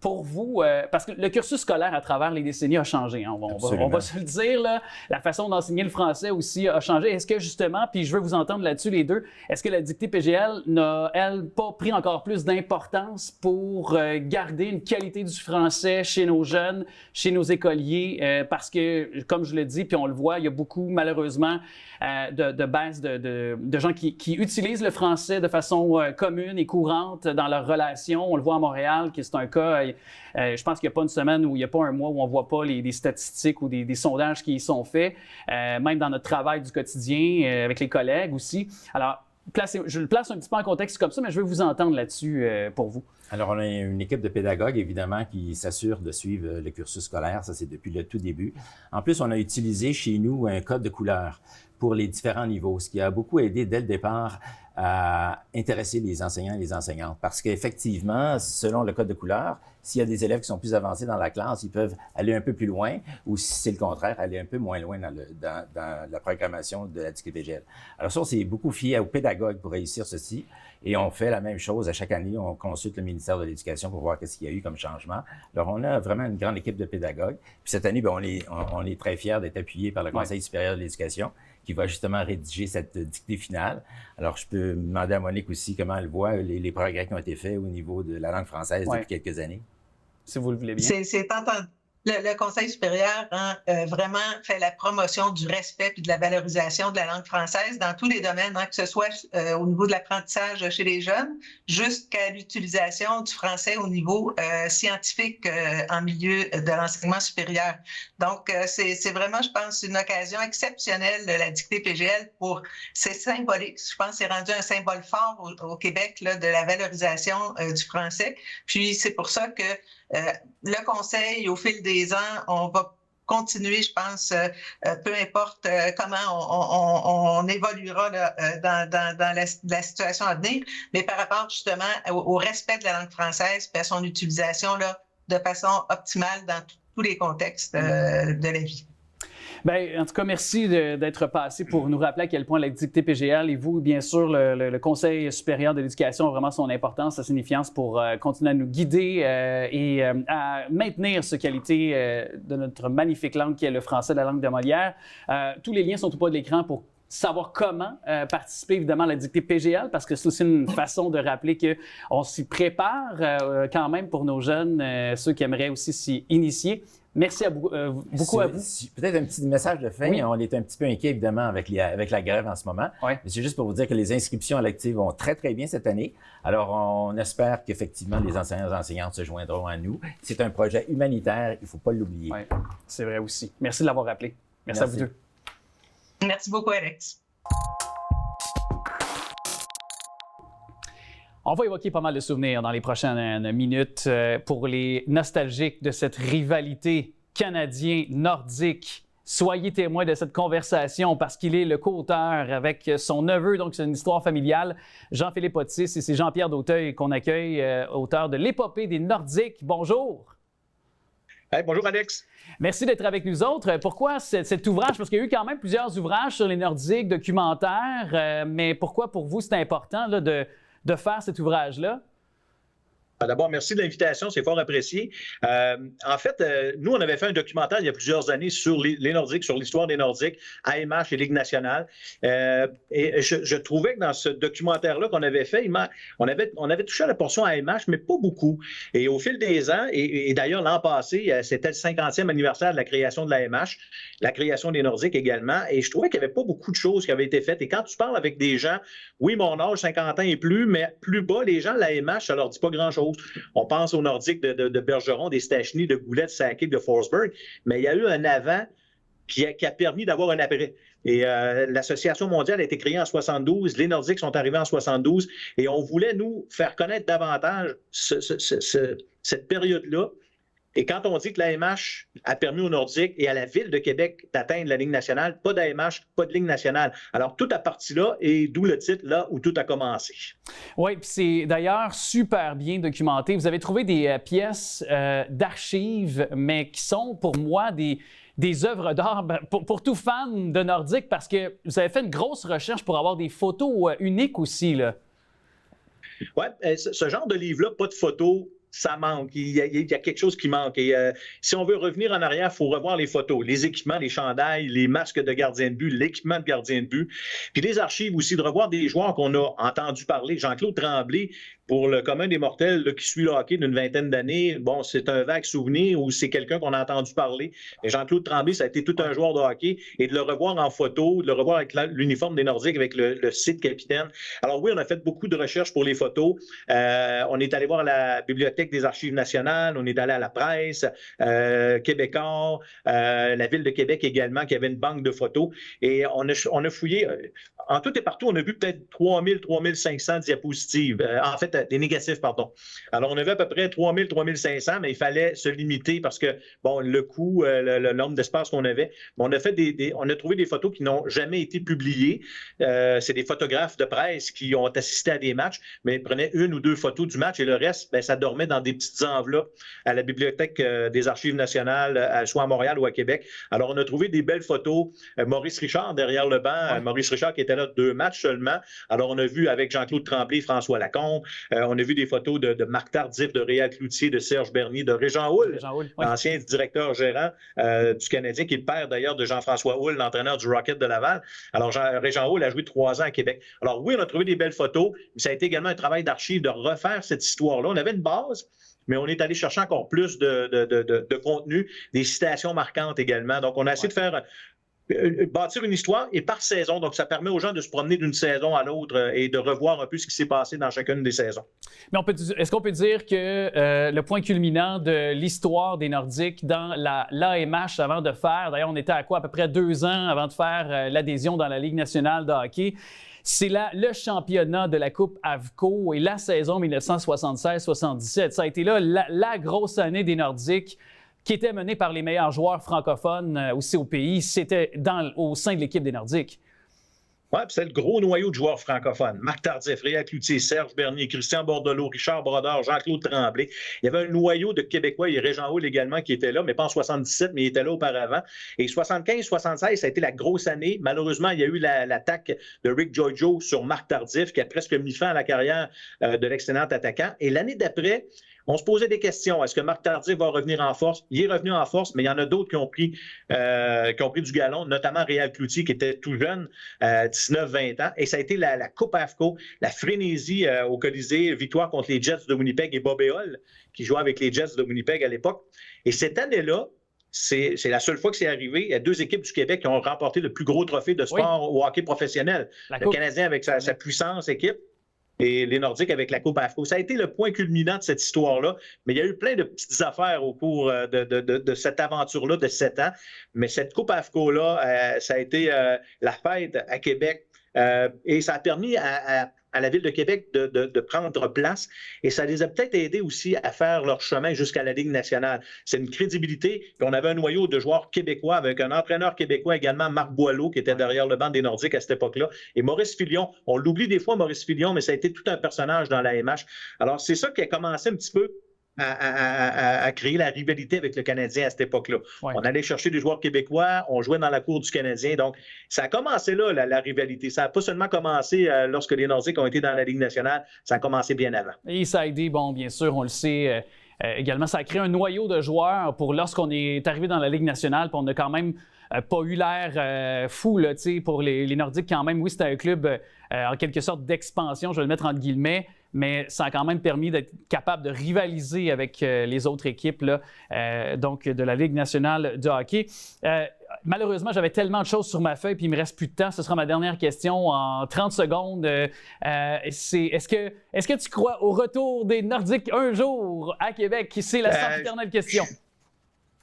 pour vous, parce que le cursus scolaire à travers les décennies a changé. Hein, on va se le dire, là, la façon d'enseigner le français aussi a changé. Est-ce que justement, puis je veux vous entendre là-dessus les deux, est-ce que la dictée PGL n'a, elle, pas pris encore plus d'importance pour garder une qualité du français chez nos jeunes, chez nos écoliers? Parce que, comme je le dis, puis on le voit, il y a beaucoup, malheureusement, de baisse de gens qui utilisent le français de façon commune et courante dans leurs relations. On le voit à Montréal, qui c'est un cas, je pense qu'il n'y a pas une semaine ou il n'y a pas un mois où on ne voit pas des statistiques ou des sondages qui y sont faits, même dans notre travail du quotidien, avec les collègues aussi. Alors, je le place un petit peu en contexte comme ça, mais je veux vous entendre là-dessus pour vous. Alors, on a une équipe de pédagogues, évidemment, qui s'assure de suivre le cursus scolaire. Ça, c'est depuis le tout début. En plus, on a utilisé chez nous un code de couleur pour les différents niveaux, ce qui a beaucoup aidé dès le départ à intéresser les enseignants et les enseignantes. Parce qu'effectivement, selon le code de couleur, s'il y a des élèves qui sont plus avancés dans la classe, ils peuvent aller un peu plus loin, ou si c'est le contraire, aller un peu moins loin dans la programmation de la dictée PGL. Alors ça, on s'est beaucoup fié aux pédagogues pour réussir ceci, et on fait la même chose à chaque année. On consulte le ministère de l'Éducation pour voir qu'est-ce qu'il y a eu comme changement. Alors, on a vraiment une grande équipe de pédagogues. Puis cette année, bien, on est très fiers d'être appuyés par le Conseil supérieur de l'Éducation, qui va justement rédiger cette dictée finale. Alors, je peux demander à Monique aussi comment elle voit les progrès qui ont été faits au niveau de la langue française depuis quelques années. Si vous le voulez bien. C'est entendu. Le Conseil supérieur vraiment fait la promotion du respect et de la valorisation de la langue française dans tous les domaines, que ce soit au niveau de l'apprentissage chez les jeunes, jusqu'à l'utilisation du français au niveau scientifique en milieu de l'enseignement supérieur. Donc, c'est vraiment, je pense, une occasion exceptionnelle de la dictée PGL pour... C'est symbolique. Je pense que c'est rendu un symbole fort au Québec là, de la valorisation du français. Puis, c'est pour ça que le Conseil, au fil des ans, on va continuer, je pense, peu importe comment on évoluera là, dans la situation à venir, mais par rapport justement au respect de la langue française et à son utilisation là, de façon optimale dans tous les contextes de la vie. Bien, en tout cas, merci d'être passé pour nous rappeler à quel point la dictée PGL et vous, bien sûr, le Conseil supérieur de l'éducation a vraiment son importance, sa signification pour continuer à nous guider et à maintenir cette qualité de notre magnifique langue qui est le français, la langue de Molière. Tous les liens sont tout bas de l'écran pour savoir comment participer évidemment à la dictée PGL, parce que c'est aussi une façon de rappeler qu'on s'y prépare quand même pour nos jeunes, ceux qui aimeraient aussi s'y initier. Merci beaucoup à vous. Peut-être un petit message de fin. Oui. On est un petit peu inquiet, évidemment, avec la grève en ce moment. Oui. Mais c'est juste pour vous dire que les inscriptions à l'active vont très, très bien cette année. Alors, on espère qu'effectivement, les enseignants et enseignantes se joindront à nous. C'est un projet humanitaire, il ne faut pas l'oublier. Oui, c'est vrai aussi. Merci de l'avoir rappelé. Merci à vous deux. Merci beaucoup, Alex. On va évoquer pas mal de souvenirs dans les prochaines minutes pour les nostalgiques de cette rivalité canadien-nordique. Soyez témoins de cette conversation parce qu'il est le co-auteur avec son neveu, donc c'est une histoire familiale, Jean-Philippe Otis, et c'est Jean-Pierre Dauteuil qu'on accueille, auteur de l'épopée des Nordiques. Bonjour! Hey, bonjour Alex. Merci d'être avec nous autres. Pourquoi cet ouvrage? Parce qu'il y a eu quand même plusieurs ouvrages sur les Nordiques, documentaires, mais pourquoi pour vous c'est important là, de faire cet ouvrage-là? D'abord, merci de l'invitation, c'est fort apprécié. En fait, nous, on avait fait un documentaire il y a plusieurs années sur les Nordiques, sur l'histoire des Nordiques, AMH et Ligue nationale. Et je trouvais que dans ce documentaire-là qu'on avait fait, on avait touché à la portion AMH, mais pas beaucoup. Et au fil des ans, et d'ailleurs l'an passé, c'était le 50e anniversaire de la création de l'AMH, la création des Nordiques également, et je trouvais qu'il n'y avait pas beaucoup de choses qui avaient été faites. Et quand tu parles avec des gens, oui, mon âge, 50 ans et plus, mais plus bas, les gens de l'AMH, ça leur dit pas grand-chose. On pense aux Nordiques de Bergeron, des Stachny, de Goulet, de Sakic, de Forsberg, mais il y a eu un avant qui a permis d'avoir un après. Et l'Association mondiale a été créée en 72, les Nordiques sont arrivés en 72, et on voulait, nous, faire connaître davantage cette période-là. Et quand on dit que l'AMH a permis aux Nordiques et à la Ville de Québec d'atteindre la Ligue nationale, pas d'AMH, pas de Ligue nationale. Alors, tout a parti là, et d'où le titre, là où tout a commencé. Oui, puis c'est d'ailleurs super bien documenté. Vous avez trouvé des pièces d'archives, mais qui sont pour moi des œuvres d'art pour tout fan de Nordique, parce que vous avez fait une grosse recherche pour avoir des photos uniques aussi, là. Oui, ce genre de livre-là, pas de photos, ça manque. Il y a quelque chose qui manque. Et si on veut revenir en arrière, il faut revoir les photos, les équipements, les chandails, les masques de gardien de but, l'équipement de gardien de but. Puis les archives aussi, de revoir des joueurs qu'on a entendu parler. Jean-Claude Tremblay, pour le commun des mortels là, qui suit le hockey d'une vingtaine d'années, bon, c'est un vague souvenir ou c'est quelqu'un qu'on a entendu parler. Mais Jean-Claude Tremblay, ça a été tout un joueur de hockey. Et de le revoir en photo, de le revoir avec l'uniforme des Nordiques, avec le site capitaine. Alors oui, on a fait beaucoup de recherches pour les photos. On est allé voir la Bibliothèque des Archives nationales, on est allé à la presse, Québécois, la Ville de Québec également, qui avait une banque de photos. Et on a fouillé, en tout et partout, on a vu peut-être 3000, 3500 diapositives. En fait, des négatifs, pardon. Alors, on avait à peu près 3000, 3500, mais il fallait se limiter parce que, bon, le coût, le nombre d'espace qu'on avait. On a fait on a trouvé des photos qui n'ont jamais été publiées. C'est des photographes de presse qui ont assisté à des matchs, mais ils prenaient une ou deux photos du match et le reste, bien, ça dormait dans des petites enveloppes à la Bibliothèque des Archives nationales, soit à Montréal ou à Québec. Alors, on a trouvé des belles photos. Maurice Richard derrière le banc. Maurice Richard qui était là 2 matchs seulement. Alors, on a vu avec Jean-Claude Tremblay, François Lacombe. On a vu des photos de Marc Tardif, de Réal Cloutier, de Serge Bernier, de Régent Houle, l'ancien directeur gérant du Canadien, qui est le père d'ailleurs de Jean-François Houle, l'entraîneur du Rocket de Laval. Alors, Régent Houle a joué 3 ans à Québec. Alors oui, on a trouvé des belles photos, mais ça a été également un travail d'archives de refaire cette histoire-là. On avait une base, mais on est allé chercher encore plus de contenu, des citations marquantes également. Donc, on a essayé de faire bâtir une histoire et par saison. Donc, ça permet aux gens de se promener d'une saison à l'autre et de revoir un peu ce qui s'est passé dans chacune des saisons. Mais est-ce qu'on peut dire que le point culminant de l'histoire des Nordiques dans l'AMH avant de faire, d'ailleurs, on était à quoi, à peu près 2 ans avant de faire l'adhésion dans la Ligue nationale de hockey, c'est le championnat de la Coupe Avco et la saison 1976-77. Ça a été là la grosse année des Nordiques qui était menée par les meilleurs joueurs francophones aussi au pays. C'était au sein de l'équipe des Nordiques. Oui, puis c'est le gros noyau de joueurs francophones. Marc Tardif, Réal Cloutier, Serge Bernier, Christian Bordelot, Richard Brodeur, Jean-Claude Tremblay. Il y avait un noyau de Québécois. Il y a Régent Houle également qui était là, mais pas en 77, mais il était là auparavant. Et 75-76, ça a été la grosse année. Malheureusement, il y a eu l'attaque de Rick Giorgio sur Marc Tardif, qui a presque mis fin à la carrière de l'excellent attaquant. Et l'année d'après, on se posait des questions. Est-ce que Marc Tardif va revenir en force? Il est revenu en force, mais il y en a d'autres qui ont pris du galon, notamment Réal Cloutier, qui était tout jeune, 19-20 ans. Et ça a été la Coupe AFCO, la frénésie au Colisée, victoire contre les Jets de Winnipeg et Bob Éole, qui jouait avec les Jets de Winnipeg à l'époque. Et cette année-là, c'est la seule fois que c'est arrivé. Il y a 2 équipes du Québec qui ont remporté le plus gros trophée de sport au hockey professionnel. Le Canadien avec sa puissance équipe et les Nordiques avec la Coupe AFCO. Ça a été le point culminant de cette histoire-là, mais il y a eu plein de petites affaires au cours de cette aventure-là de 7 ans. Mais cette Coupe AFCO-là, ça a été la fête à Québec et ça a permis à la Ville de Québec de prendre place et ça les a peut-être aidés aussi à faire leur chemin jusqu'à la Ligue nationale. C'est une crédibilité. Puis on avait un noyau de joueurs québécois avec un entraîneur québécois également, Marc Boileau, qui était derrière le banc des Nordiques à cette époque-là. Et Maurice Filion, on l'oublie des fois, Maurice Filion, mais ça a été tout un personnage dans la MH. Alors c'est ça qui a commencé un petit peu à créer la rivalité avec le Canadien à cette époque-là. Ouais. On allait chercher des joueurs québécois, on jouait dans la cour du Canadien. Donc, ça a commencé là, la rivalité. Ça n'a pas seulement commencé lorsque les Nordiques ont été dans la Ligue nationale, ça a commencé bien avant. Et ça a aidé, bon, bien sûr, on le sait, également, ça a créé un noyau de joueurs pour lorsqu'on est arrivé dans la Ligue nationale, puis on a quand même pas eu l'air fou, là, pour les Nordiques quand même. Oui, c'était un club en quelque sorte d'expansion, je vais le mettre entre guillemets, mais ça a quand même permis d'être capable de rivaliser avec les autres équipes là, donc de la Ligue nationale de hockey. Malheureusement, j'avais tellement de choses sur ma feuille puis il me reste plus de temps. Ce sera ma dernière question en 30 secondes. Est-ce que tu crois au retour des Nordiques un jour à Québec? C'est la sempiternelle question.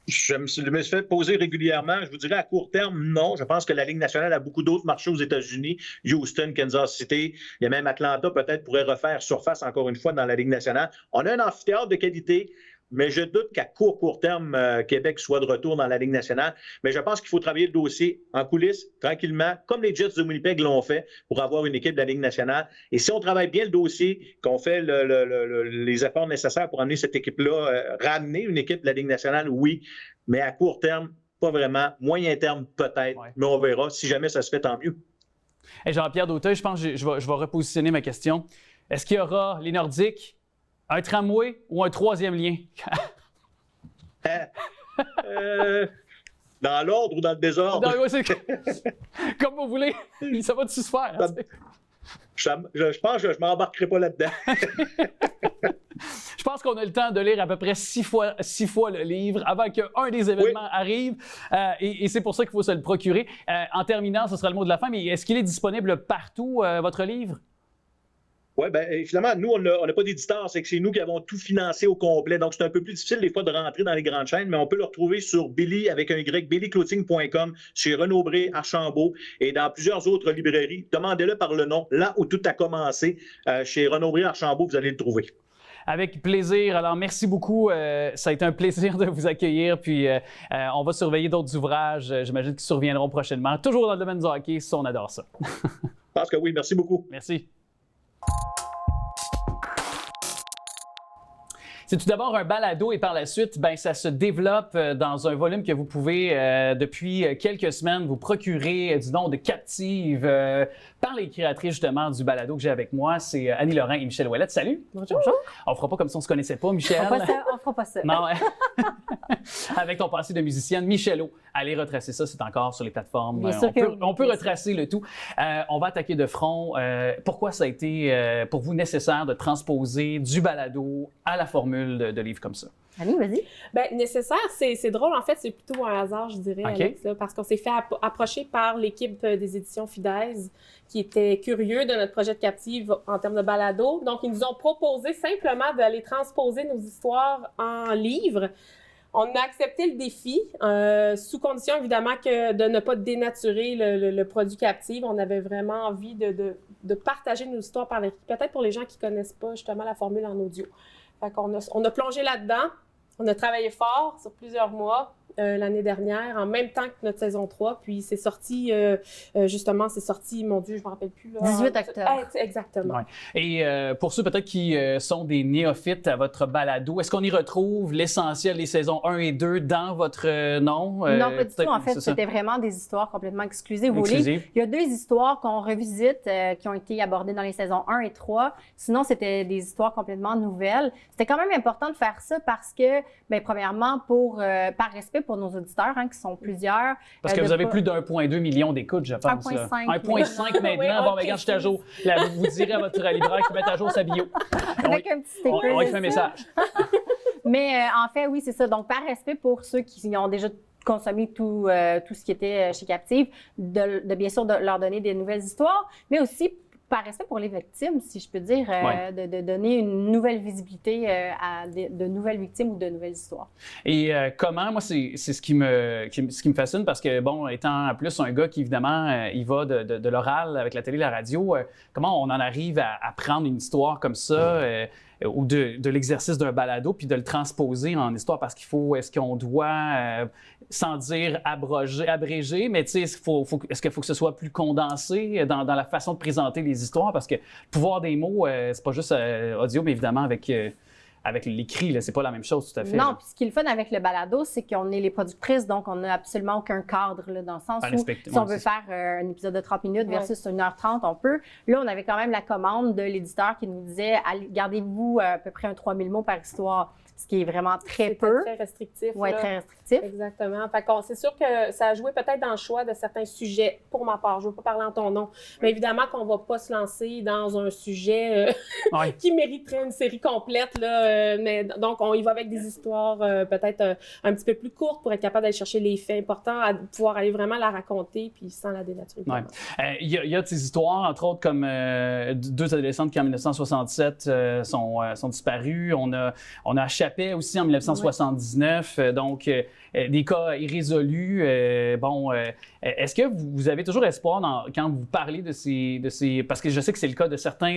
Je me suis fait poser régulièrement. Je vous dirais à court terme, non. Je pense que la Ligue nationale a beaucoup d'autres marchés aux États-Unis. Houston, Kansas City, il y a même Atlanta peut-être pourrait refaire surface encore une fois dans la Ligue nationale. On a un amphithéâtre de qualité, mais je doute qu'à court terme, Québec soit de retour dans la Ligue nationale. Mais je pense qu'il faut travailler le dossier en coulisses, tranquillement, comme les Jets de Winnipeg l'ont fait pour avoir une équipe de la Ligue nationale. Et si on travaille bien le dossier, qu'on fait les efforts nécessaires pour amener cette équipe-là, ramener une équipe de la Ligue nationale, oui, mais à court terme, pas vraiment. Moyen terme, peut-être, mais on verra. Si jamais ça se fait, tant mieux. Hey Jean-Pierre Dauteuil, je pense que je vais repositionner ma question. Est-ce qu'il y aura les Nordiques, un tramway ou un troisième lien? Dans l'ordre ou dans le désordre? Comme vous voulez. Ça va se faire. Je pense que je ne m'embarquerai pas là-dedans. Je pense qu'on a le temps de lire à peu près 6 fois le livre avant qu'un des événements arrive. Et c'est pour ça qu'il faut se le procurer. En terminant, ce sera le mot de la fin, mais est-ce qu'il est disponible partout, votre livre? Oui, bien, finalement, nous, on n'a pas d'éditeur, c'est que c'est nous qui avons tout financé au complet. Donc, c'est un peu plus difficile des fois de rentrer dans les grandes chaînes, mais on peut le retrouver sur Billy avec un Y, billyclothing.com, chez Renaud-Bré, Archambault et dans plusieurs autres librairies. Demandez-le par le nom, là où tout a commencé, chez Renaud-Bré, Archambault, vous allez le trouver. Avec plaisir. Alors, merci beaucoup. Ça a été un plaisir de vous accueillir. Puis, on va surveiller d'autres ouvrages. J'imagine qu'ils surviendront prochainement. Toujours dans le domaine du hockey, ça, on adore ça. Je pense que oui. Merci beaucoup. Merci. C'est tout d'abord un balado et par la suite, ça se développe dans un volume que vous pouvez, depuis quelques semaines, vous procurer du nom de Captive par les créatrices justement du balado que j'ai avec moi. C'est Annie Lorrain et Michel Ouellette. Salut! Bonjour! On fera pas comme si on se connaissait pas, Michel. On fera pas ça. Non, avec ton passé de musicienne, Michelot. Allez retracer ça, c'est encore sur les plateformes. Bien sûr on peut retracer le tout. On va attaquer de front. Pourquoi ça a été pour vous nécessaire de transposer du balado à la formule de livres comme ça? Annie, vas-y. Bien, nécessaire, c'est drôle. En fait, c'est plutôt un hasard, je dirais, okay. Alex, là, parce qu'on s'est fait approcher par l'équipe des éditions Fidèse qui était curieux de notre projet de Captive en termes de balado. Donc, ils nous ont proposé simplement d'aller transposer nos histoires en livres. On a accepté le défi, sous condition évidemment que de ne pas dénaturer le produit Captive. On avait vraiment envie de partager nos histoires peut-être pour les gens qui ne connaissent pas justement la formule en audio. Fait qu'on on a plongé là-dedans, on a travaillé fort sur plusieurs mois l'année dernière, en même temps que notre saison 3, puis c'est sorti, mon Dieu, je ne me rappelle plus. Là, 18 octobre. Exactement. Ouais. Et pour ceux peut-être qui sont des néophytes à votre balado, est-ce qu'on y retrouve l'essentiel des saisons 1 et 2 dans votre nom? Non, pas du tout. En fait, c'était vraiment des histoires complètement exclusives au livre. Il y a 2 histoires qu'on revisite, qui ont été abordées dans les saisons 1 et 3. Sinon, c'était des histoires complètement nouvelles. C'était quand même important de faire ça parce que, premièrement, par respect pour nos auditeurs, qui sont plusieurs. Parce que vous avez plus d'1,2 million d'écoutes, je pense. 1,5. 1,5 maintenant. Bon, regarde, je suis à jour. Là, vous direz à votre libraire qu'il mette à jour sa bio. Avec un petit sticker. On lui fait un message. Mais en fait, oui, c'est ça. Donc, par respect pour ceux qui ont déjà consommé tout ce qui était chez Captive, de bien sûr de leur donner des nouvelles histoires, mais aussi par respect pour les victimes, si je peux dire, de donner une nouvelle visibilité à de nouvelles victimes ou de nouvelles histoires. Et comment, moi, c'est ce qui me fascine parce que, bon, étant en plus un gars qui, évidemment, il va de l'oral avec la télé et la radio, comment on en arrive à prendre une histoire comme ça ou de l'exercice d'un balado puis de le transposer en histoire parce est-ce qu'on doit, sans dire abréger, mais tu sais, est-ce qu'il faut que ce soit plus condensé dans la façon de présenter les histoires parce que le pouvoir des mots, c'est pas juste audio, mais évidemment avec l'écrit, c'est pas la même chose tout à fait. Non, puis ce qui est le fun avec le balado, c'est qu'on est les productrices, donc on n'a absolument aucun cadre là, dans le sens où si on veut faire un épisode de 30 minutes versus 1h30, on peut. Là, on avait quand même la commande de l'éditeur qui nous disait gardez-vous à peu près 3000 mots par histoire, ce qui est vraiment très peu. Très restrictif. Oui, très restrictif. Exactement. Fait qu'on, c'est sûr que ça a joué peut-être dans le choix de certains sujets, pour ma part. Je ne veux pas parler en ton nom. Mais évidemment qu'on ne va pas se lancer dans un sujet qui mériterait une série complète. Là, mais, donc, on y va avec des histoires peut-être un petit peu plus courtes pour être capable d'aller chercher les faits importants, à pouvoir aller vraiment la raconter puis sans la dénaturer. Il y a de ces histoires, entre autres, comme 2 adolescentes qui, en 1967, sont disparues. On a Chappet aussi en 1979. Donc, des cas irrésolus. Est-ce que vous avez toujours espoir quand vous parlez de ces... Parce que je sais que c'est le cas de certains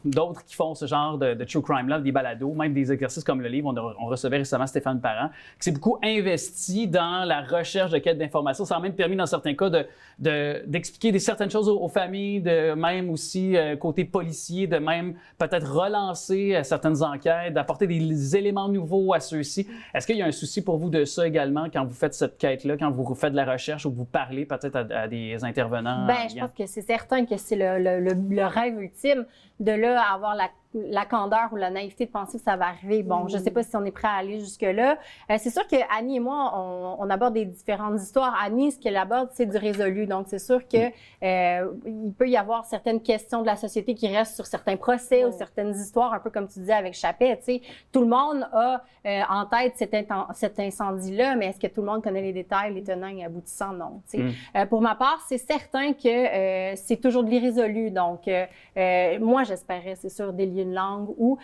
d'autres qui font ce genre de true crime-là, des balados, même des exercices comme le livre. On recevait récemment Stéphane Parent, qui s'est beaucoup investi dans la recherche de quête d'informations. Ça a même permis, dans certains cas, d'expliquer certaines choses aux familles, de même aussi côté policier, de même peut-être relancer certaines enquêtes, d'apporter des éléments nouveaux à ceux-ci. Est-ce qu'il y a un souci pour vous de ça également quand vous faites cette quête-là, quand vous faites de la recherche ou que vous parlez peut-être à des intervenants? Je pense que c'est certain que c'est le rêve ultime de là avoir la candeur ou la naïveté de penser que ça va arriver. Bon, je ne sais pas si on est prêt à aller jusque-là. C'est sûr que Annie et moi, on aborde des différentes histoires. Annie, ce qu'elle aborde, c'est du résolu. Donc, c'est sûr que il peut y avoir certaines questions de la société qui restent sur certains procès ou certaines histoires, un peu comme tu disais avec Chappet. Tu sais, tout le monde a en tête cet incendie-là, mais est-ce que tout le monde connaît les détails, les tenants et aboutissants? Non. Tu sais. Pour ma part, c'est certain que c'est toujours de l'irrésolu. Donc, moi, j'espérais, c'est sûr, délier une langue ou...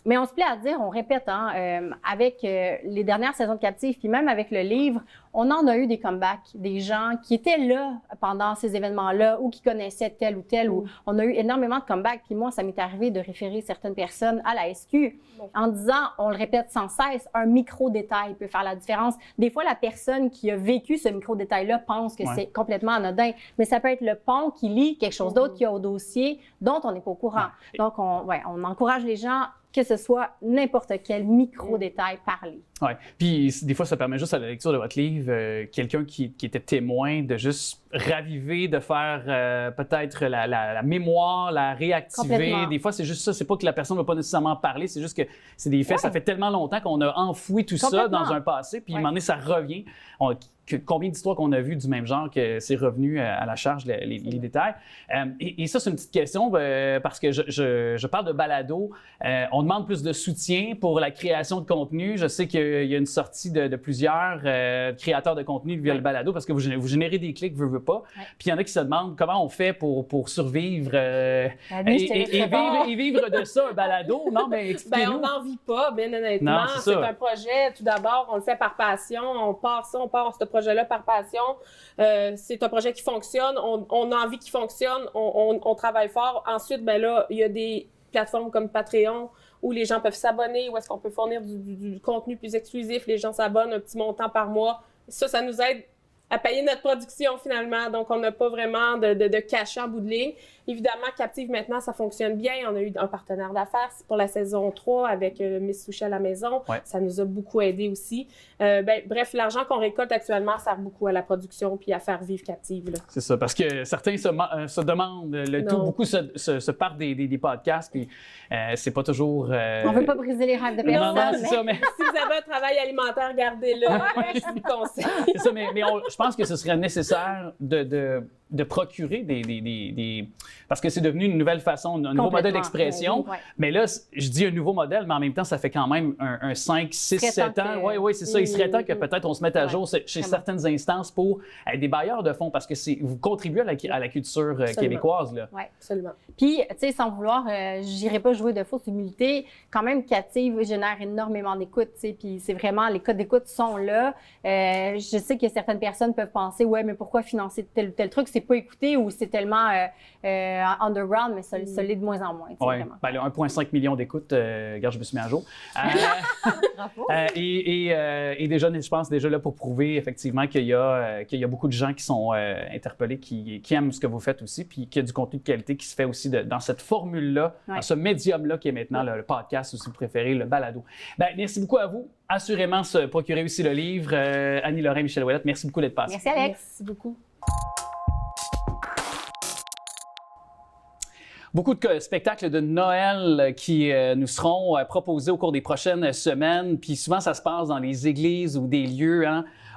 Mais on se plaît à dire, on répète, avec les dernières saisons de Captive, puis même avec le livre, on en a eu des comebacks, des gens qui étaient là pendant ces événements-là ou qui connaissaient tel ou tel. Ou on a eu énormément de comebacks. Puis moi, ça m'est arrivé de référer certaines personnes à la SQ en disant, on le répète sans cesse, un micro-détail peut faire la différence. Des fois, la personne qui a vécu ce micro-détail-là pense que c'est complètement anodin, mais ça peut être le pont qui lie quelque chose d'autre qu'il y a au dossier dont on n'est pas au courant. Donc, on encourage les gens que ce soit n'importe quel micro-détail parlé. Oui. Puis des fois, ça permet juste à la lecture de votre livre, quelqu'un qui était témoin, de juste raviver, de faire peut-être la mémoire, la réactiver. Des fois, c'est juste ça. C'est pas que la personne ne va pas nécessairement parler, c'est juste que c'est des faits. Ça fait tellement longtemps qu'on a enfoui tout ça dans un passé, puis à un moment donné, ça revient. Combien d'histoires qu'on a vues du même genre que c'est revenu à la charge, les détails. Et ça, c'est une petite question parce que je parle de balado. On demande plus de soutien pour la création de contenu. Je sais qu'il y a une sortie de plusieurs créateurs de contenu via le balado parce que vous générez des clics, veux pas. Puis il y en a qui se demandent comment on fait pour survivre et vivre de ça, un balado. Non, mais expliquez-nous. On n'en vit pas, bien honnêtement. Non, c'est un projet, tout d'abord, on le fait par passion. On part ce projet-là par passion. C'est un projet qui fonctionne. On a envie qu'il fonctionne. On travaille fort. Ensuite, là, il y a des plateformes comme Patreon où les gens peuvent s'abonner, où est-ce qu'on peut fournir du contenu plus exclusif. Les gens s'abonnent un petit montant par mois. Ça nous aide à payer notre production finalement. Donc, on n'a pas vraiment de cachet en bout de ligne. Évidemment, Captive, maintenant, ça fonctionne bien. On a eu un partenaire d'affaires pour la saison 3 avec Miss Sushi à la maison. Ouais. Ça nous a beaucoup aidé aussi. Bref, l'argent qu'on récolte actuellement sert beaucoup à la production puis à faire vivre Captive. Là. C'est ça, parce que certains se demandent, beaucoup se partent des podcasts, puis c'est pas toujours... On veut pas briser les rêves de personne. Non, c'est ça, mais... Si vous avez un travail alimentaire, gardez-le. Je vous le conseille. C'est ça, mais je pense que ce serait nécessaire de de procurer des... Parce que c'est devenu une nouvelle façon, un nouveau modèle d'expression. Ouais. Mais là, je dis un nouveau modèle, mais en même temps, ça fait quand même un 5, 6, 7 ans. Oui, c'est ça. Il serait temps que peut-être on se mette à jour chez certaines instances pour être des bailleurs de fonds, parce que vous contribuez à la culture québécoise. Oui, absolument. Puis, tu sais, sans vouloir, j'irai pas jouer de fausse humilité, quand même, Captive génère énormément d'écoute, tu sais, puis c'est vraiment, les codes d'écoute sont là. Je sais que certaines personnes peuvent penser, ouais, mais pourquoi financer tel ou tel truc, c'est pas écouté ou c'est tellement underground, mais ça l'est de moins en moins. Oui, ben, 1,5 million d'écoutes, regarde, je me suis mis à jour. Bravo. Et déjà, je pense déjà là pour prouver effectivement qu'il y a beaucoup de gens qui sont interpellés, qui aiment ce que vous faites aussi, puis qu'il y a du contenu de qualité qui se fait aussi dans cette formule-là, dans ce médium-là qui est maintenant le podcast, ou si vous préférez, le balado. Ben, merci beaucoup à vous. Assurément, se procurer aussi le livre. Annie Lorrain, Michel Ouellette, merci beaucoup d'être passé. Merci, Alex. Merci beaucoup. Beaucoup de spectacles de Noël qui nous seront proposés au cours des prochaines semaines. Puis souvent, ça se passe dans les églises ou des lieux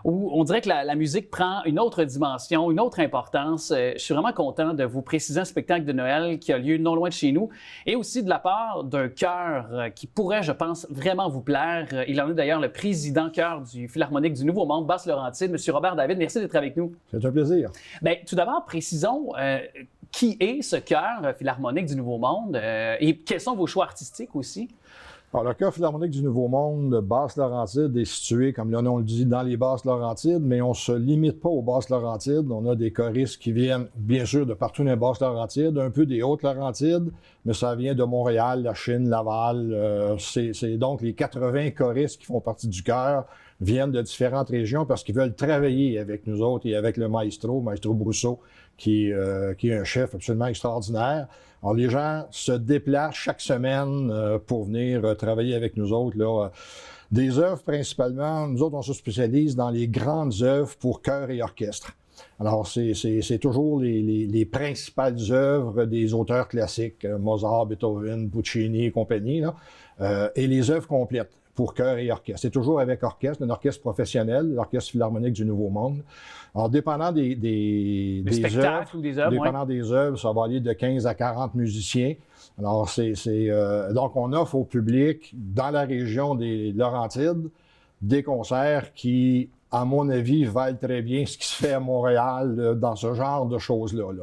où on dirait que la musique prend une autre dimension, une autre importance. Je suis vraiment content de vous préciser un spectacle de Noël qui a lieu non loin de chez nous et aussi de la part d'un chœur qui pourrait, je pense, vraiment vous plaire. Il en est d'ailleurs le président chœur du Philharmonique du Nouveau Monde, Basse-Laurentide, M. Robert David. Merci d'être avec nous. C'est un plaisir. Bien, tout d'abord, précisons qui est ce chœur Philharmonique du Nouveau Monde et quels sont vos choix artistiques aussi? Alors, le chœur Philharmonique du Nouveau Monde, Basse-Laurentide, est situé, comme le nom le dit, dans les Basses-Laurentides, mais on ne se limite pas aux Basses-Laurentides. On a des choristes qui viennent, bien sûr, de partout dans les Basses-Laurentides, un peu des Hautes-Laurentides, mais ça vient de Montréal, la Chine, Laval. C'est donc les 80 choristes qui font partie du chœur viennent de différentes régions parce qu'ils veulent travailler avec nous autres et avec le Maestro Brousseau, qui est un chef absolument extraordinaire. Alors, les gens se déplacent chaque semaine pour venir travailler avec nous autres. Là. Des œuvres principalement, nous autres, on se spécialise dans les grandes œuvres pour chœur et orchestre. Alors, c'est toujours les principales œuvres des auteurs classiques, Mozart, Beethoven, Puccini et compagnie, là, et les œuvres complètes pour chœur et orchestre. C'est toujours avec orchestre, un orchestre professionnel, l'Orchestre Philharmonique du Nouveau Monde. Alors, dépendant des spectacles ou des œuvres, dépendant des œuvres, ça va aller de 15 à 40 musiciens. Alors, donc, on offre au public, dans la région des Laurentides, des concerts qui, à mon avis, valent très bien ce qui se fait à Montréal dans ce genre de choses-là.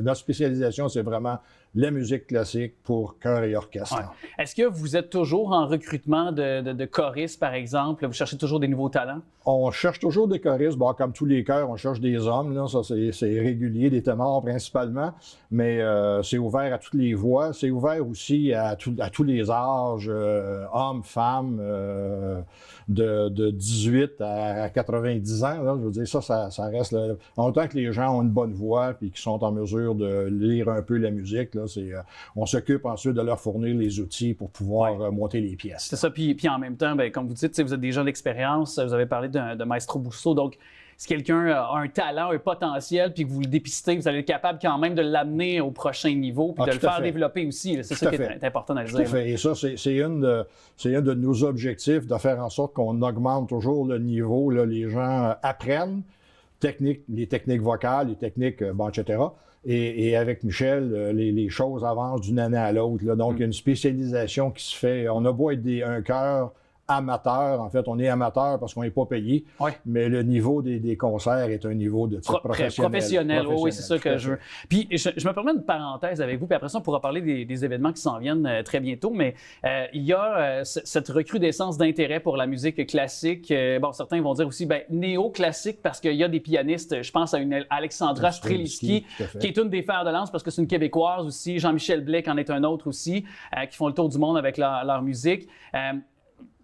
Notre spécialisation, c'est vraiment la musique classique pour chœur et orchestre. Ouais. Est-ce que vous êtes toujours en recrutement de choristes, par exemple? Vous cherchez toujours des nouveaux talents? On cherche toujours des choristes. Bon, comme tous les chœurs, on cherche des hommes. Là, ça, c'est régulier, des ténors principalement. Mais c'est ouvert à toutes les voix. C'est ouvert aussi à tous les âges, hommes, femmes, de 18 à 90 ans. Là, je veux dire, ça reste... Là, en autant que les gens ont une bonne voix et qu'ils sont en mesure de lire un peu la musique, là, on s'occupe ensuite de leur fournir les outils pour pouvoir monter les pièces. C'est ça. Puis en même temps, bien, comme vous dites, vous êtes des gens d'expérience. Vous avez parlé de Maestro Brousseau. Donc, si quelqu'un a un talent, un potentiel, puis que vous le dépistez, vous allez être capable quand même de l'amener au prochain niveau, puis de le faire développer aussi. C'est ça qui est important à le dire. Tout à fait. Et ça, c'est un de nos objectifs, de faire en sorte qu'on augmente toujours le niveau. Là, les gens apprennent les techniques vocales, les techniques, etc. Et avec Michel, les choses avancent d'une année à l'autre. Donc, il y a une spécialisation qui se fait. On a beau être un chœur amateur. En fait, on est amateur parce qu'on n'est pas payé, mais le niveau des concerts est un niveau de type professionnel. Oui, c'est ça que je veux. Puis, je me permets une parenthèse avec vous, puis après ça, on pourra parler des événements qui s'en viennent très bientôt, mais il y a cette recrudescence d'intérêt pour la musique classique. Bon, certains vont dire aussi néo-classique parce qu'il y a des pianistes, je pense à une Alexandra Strelitzky, qui est une des fers de lance parce que c'est une Québécoise aussi, Jean-Michel Blais en est un autre aussi, qui font le tour du monde avec leur musique.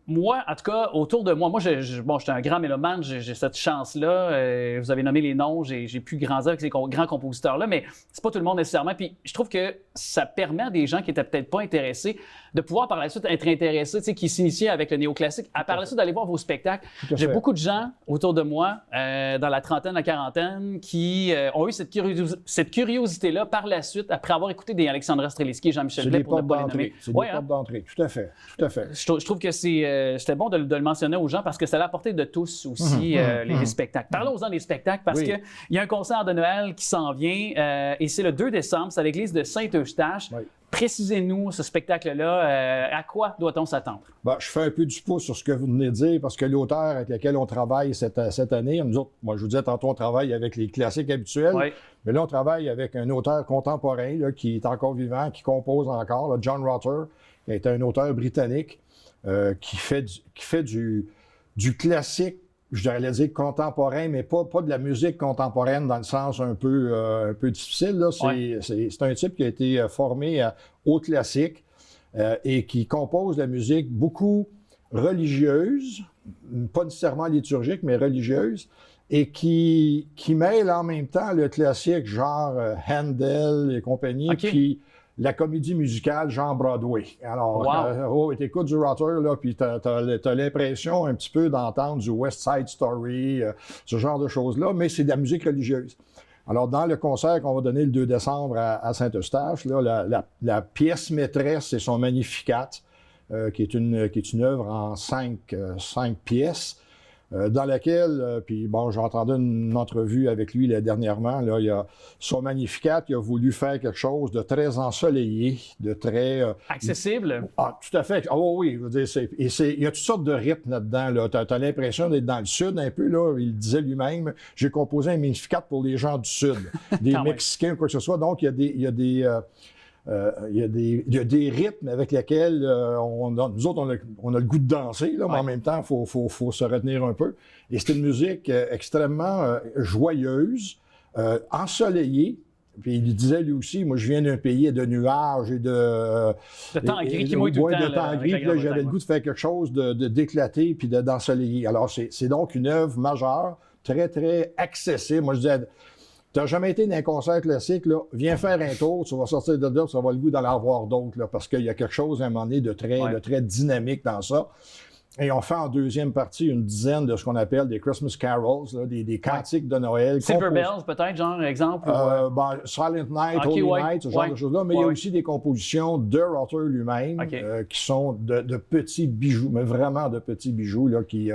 Moi, en tout cas, autour de moi, je suis un grand mélomane, j'ai cette chance-là. Vous avez nommé les noms, j'ai pu grandir avec ces grands compositeurs-là, mais c'est pas tout le monde nécessairement. Puis je trouve que ça permet à des gens qui étaient peut-être pas intéressés de pouvoir par la suite être intéressés, qui s'initiaient avec le néoclassique, à par la suite d'aller voir vos spectacles. J'ai beaucoup de gens autour de moi, dans la trentaine, la quarantaine, qui ont eu cette curiosité-là par la suite, après avoir écouté des Alexandra Strelitzky et Jean-Michel Blais, pour ne pas les nommer. C'est des portes d'entrée, tout à fait. Je trouve que c'est c'était bon de le mentionner aux gens parce que c'est à la portée de tous aussi, les spectacles. Parlons-en des spectacles parce qu'il y a un concert de Noël qui s'en vient et c'est le 2 décembre, c'est à l'église de Saint-Eustache. Oui. Précisez-nous ce spectacle-là, à quoi doit-on s'attendre? Ben, je fais un peu du pouce sur ce que vous venez de dire parce que l'auteur avec lequel on travaille cette année, nous autres, moi je vous disais tantôt, on travaille avec les classiques habituels, mais là on travaille avec un auteur contemporain là, qui est encore vivant, qui compose encore, là, John Rutter, qui est un auteur britannique qui fait du classique, je dirais dire contemporain, mais pas de la musique contemporaine dans le sens un peu difficile. Là. C'est un type qui a été formé au classique et qui compose de la musique beaucoup religieuse, pas nécessairement liturgique, mais religieuse, et qui mêle en même temps le classique genre Handel et compagnie, puis la comédie musicale genre Broadway. Alors, t'écoutes du Rutter, là, puis t'as l'impression un petit peu d'entendre du West Side Story, ce genre de choses-là, mais c'est de la musique religieuse. Alors, dans le concert qu'on va donner le 2 décembre à Saint-Eustache, là, la pièce maîtresse, c'est son Magnificat, qui est une œuvre en 5 pièces, dans laquelle, puis bon, j'ai entendu une entrevue avec lui dernièrement, là, il a son Magnificat, il a voulu faire quelque chose de très ensoleillé, de très... accessible? Ah, tout à fait. Oh oui, je veux dire, il y a toutes sortes de rythmes là-dedans, là. T'as l'impression d'être dans le Sud un peu, là, il disait lui-même, j'ai composé un Magnificat pour les gens du Sud, des Mexicains ou quoi que ce soit, donc il y a des rythmes avec lesquels nous autres, on a le goût de danser, là, mais en même temps, il faut se retenir un peu. Et c'est une musique extrêmement joyeuse, ensoleillée. Puis il disait lui aussi, moi je viens d'un pays de nuages et de temps gris qui mouille tout le temps. De temps gris, puis là j'avais le goût de faire quelque chose d'éclaté puis d'ensoleillé. Alors c'est donc une œuvre majeure, très, très accessible. Moi je disais, tu n'as jamais été dans un concert classique, là, viens faire un tour, tu vas sortir de là, tu vas avoir le goût d'en avoir d'autres, là, parce qu'il y a quelque chose à un moment donné de très dynamique dans ça. Et on fait en deuxième partie une dizaine de ce qu'on appelle des Christmas carols, là, des cantiques de Noël. Silver Bells, peut-être, genre, exemple? Silent Night, Holy Night, ce genre de choses-là. Mais il y a aussi des compositions de Rutter lui-même qui sont de petits bijoux, mais vraiment de petits bijoux, là, qui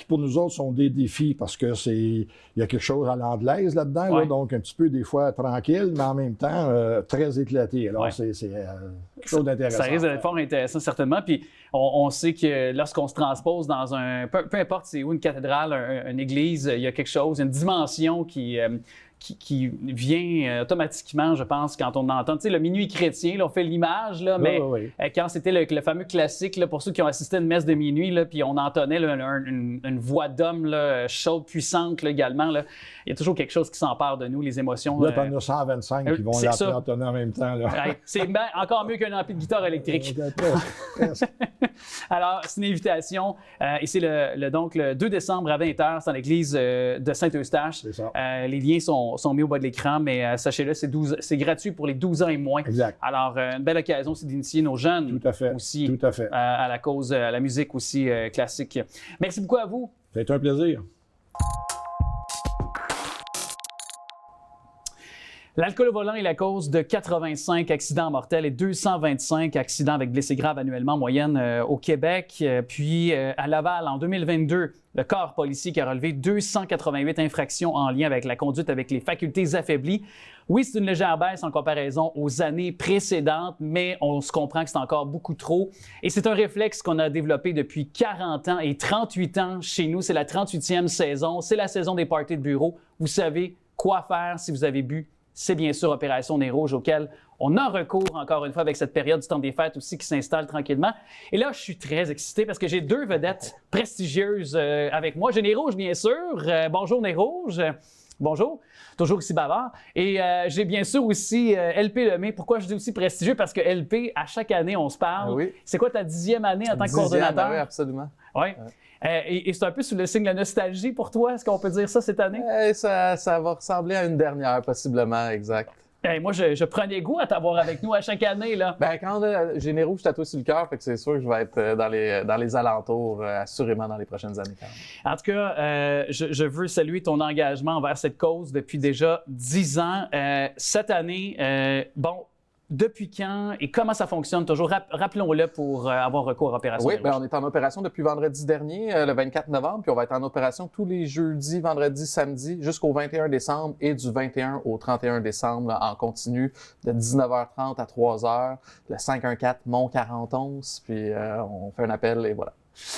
pour nous autres sont des défis parce que il y a quelque chose à l'anglaise là-dedans, là, donc un petit peu des fois tranquille, mais en même temps très éclaté. Alors c'est quelque chose d'intéressant. Ça risque d'être fort intéressant, certainement. Puis on sait que lorsqu'on se transpose dans peu importe c'est où, une cathédrale, une église, il y a quelque chose, une dimension qui vient automatiquement, je pense, quand on entend, tu sais, le minuit chrétien, là, on fait l'image, là, mais quand c'était le fameux classique, là, pour ceux qui ont assisté à une messe de minuit, là, puis on entendait là, une voix d'homme là, chaude, puissante là, également, là, il y a toujours quelque chose qui s'empare de nous, les émotions. Là, t'en as 125 qui vont l'entonner en même temps. Là. C'est encore mieux qu'un ampli de guitare électrique. Alors, c'est une invitation, et c'est donc le 2 décembre à 20h, c'est dans l'église de Saint-Eustache. Les liens sont mis au bas de l'écran, mais sachez-le, c'est gratuit pour les 12 ans et moins. Exact. Alors, une belle occasion, c'est d'initier nos jeunes aussi à la cause, à la musique aussi classique. Merci beaucoup à vous. Ça a été un plaisir. L'alcool au volant est la cause de 85 accidents mortels et 225 accidents avec blessés graves annuellement en moyenne au Québec. Puis à Laval, en 2022, le corps policier qui a relevé 288 infractions en lien avec la conduite avec les facultés affaiblies. Oui, c'est une légère baisse en comparaison aux années précédentes, mais on se comprend que c'est encore beaucoup trop. Et c'est un réflexe qu'on a développé depuis 40 ans et 38 ans chez nous. C'est la 38e saison. C'est la saison des parties de bureau. Vous savez quoi faire si vous avez bu. C'est bien sûr Opération Nez Rouge auquel on a recours encore une fois avec cette période du temps des fêtes aussi qui s'installe tranquillement. Et là, je suis très excité parce que j'ai deux vedettes prestigieuses avec moi. J'ai Nez Rouge, bien sûr. Bonjour Nez Rouge. Bonjour, toujours aussi bavard. Et j'ai bien sûr aussi LP Lemay. Pourquoi je dis aussi prestigieux? Parce que LP, à chaque année, on se parle. Oui. C'est quoi ta 10e année en tant que coordonnateur? Oui, absolument. Oui. Et c'est un peu sous le signe de la nostalgie pour toi, est-ce qu'on peut dire ça cette année? Ça va ressembler à une dernière, possiblement, exact. Moi, je prenais goût à t'avoir avec nous à chaque année. Là. Ben, quand j'ai Nez Rouge tatoué sur le cœur, fait que c'est sûr que je vais être dans les alentours, assurément dans les prochaines années. Quand même. En tout cas, je veux saluer ton engagement envers cette cause depuis déjà 10 ans. Cette année, depuis quand et comment ça fonctionne toujours? Rappelons-le pour avoir recours à Opération Oui, Nez Rouges. on est en opération depuis vendredi dernier, le 24 novembre, puis on va être en opération tous les jeudis, vendredis, samedis, jusqu'au 21 décembre et du 21 au 31 décembre là, en continu de 19h30 à 3h, le 514 Mont-41, puis on fait un appel et voilà.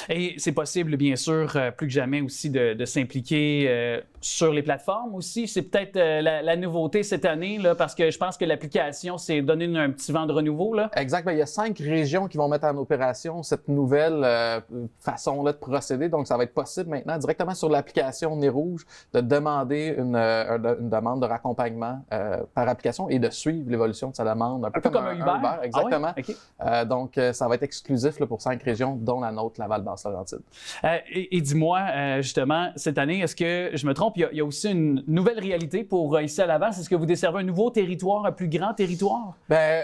Et c'est possible, bien sûr, plus que jamais aussi de s'impliquer sur les plateformes aussi. C'est peut-être la nouveauté cette année, là, parce que je pense que l'application s'est donné un petit vent de renouveau. Là. Exact. Bien, il y a 5 régions qui vont mettre en opération cette nouvelle façon-là de procéder. Donc, ça va être possible maintenant, directement sur l'application Nez Rouge, de demander une demande de raccompagnement par application et de suivre l'évolution de sa demande. Un peu comme un Uber. Exactement. Ah ouais? Okay. Donc, ça va être exclusif là, pour 5 régions, dont la nôtre, Laval-Basse-Laurentide. Et dis-moi, justement, cette année, est-ce que je me trompe, il y a aussi une nouvelle réalité pour ici à Laval? Est-ce que vous desservez un nouveau territoire, un plus grand territoire? Bien,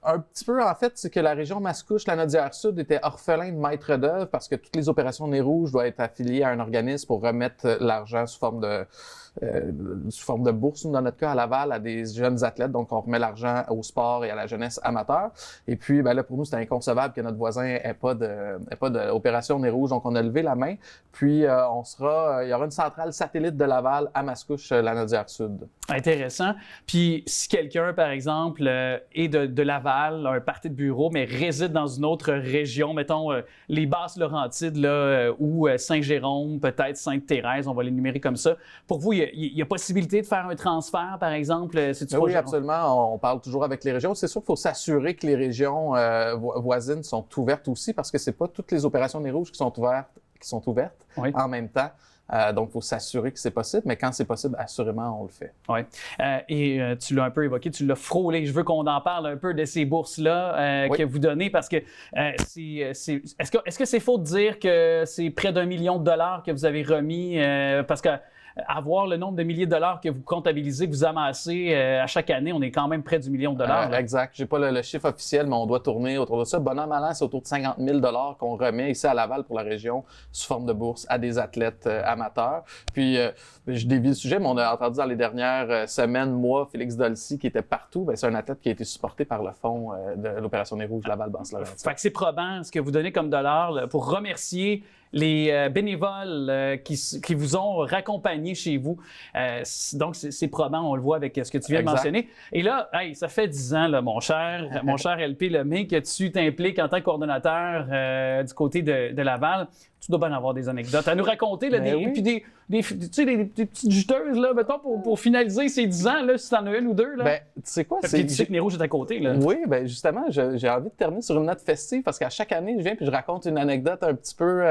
un petit peu, en fait, c'est que la région Mascouche, la Naudière-Sud, était orphelin de maître d'œuvre parce que toutes les opérations Nez Rouge doivent être affiliées à un organisme pour remettre l'argent sous forme de bourse, nous, dans notre cas, à Laval, à des jeunes athlètes. Donc, on remet l'argent au sport et à la jeunesse amateur. Et puis, ben là, pour nous, c'était inconcevable que notre voisin ait pas d'opération Nez Rouge. Donc, on a levé la main. Puis, il y aura une centrale satellite de Laval à Mascouche, la Naudière-Sud. Intéressant. Puis, si quelqu'un, par exemple, est de Laval, a un parti de bureau, mais réside dans une autre région, mettons les Basses-Laurentides là, ou Saint-Jérôme, peut-être Sainte-Thérèse, on va les numérer comme ça. Pour vous, il y a possibilité de faire un transfert, par exemple? Oui, absolument. On parle toujours avec les régions. C'est sûr qu'il faut s'assurer que les régions voisines sont ouvertes aussi parce que c'est pas toutes les opérations Nez Rouge qui sont ouvertes oui. en même temps. Donc, il faut s'assurer que c'est possible, mais quand c'est possible, assurément, on le fait. Oui. Tu l'as un peu évoqué, tu l'as frôlé. Je veux qu'on en parle un peu de ces bourses-là oui. que vous donnez parce que est-ce que c'est faux de dire que c'est près d'1 million de dollars que vous avez remis parce que avoir le nombre de milliers de dollars que vous comptabilisez, que vous amassez à chaque année, on est quand même près du million de dollars. Exact. J'ai pas le chiffre officiel, mais on doit tourner autour de ça. Bon an, mal an, c'est autour de 50 000 $ qu'on remet ici à Laval pour la région sous forme de bourse à des athlètes amateurs. Puis, je dévie le sujet, mais on a entendu dans les dernières semaines, mois, Félix Dolcy qui était partout. Bien, c'est un athlète qui a été supporté par le fonds de l'Opération Nez Rouge Laval-Basse-Laurentide. Fait que c'est probant ce que vous donnez comme dollars là, pour remercier les bénévoles qui vous ont raccompagné chez vous. Donc, c'est probant, on le voit avec ce que tu viens de mentionner. Et là, hey, ça fait 10 ans, là, mon cher LP Lemay, que tu t'impliques en tant que coordonnateur du côté de Laval. Tu dois bien avoir des anecdotes à nous raconter, là, puis des petites juteuses, là, mettons, pour finaliser ces 10 ans, là, si tu en as une ou deux. Là. Ben, tu sais quoi? Tu sais que Nez Rouge est à côté. Là. Oui, bien justement, j'ai envie de terminer sur une note festive parce qu'à chaque année, je viens puis je raconte une anecdote un petit peu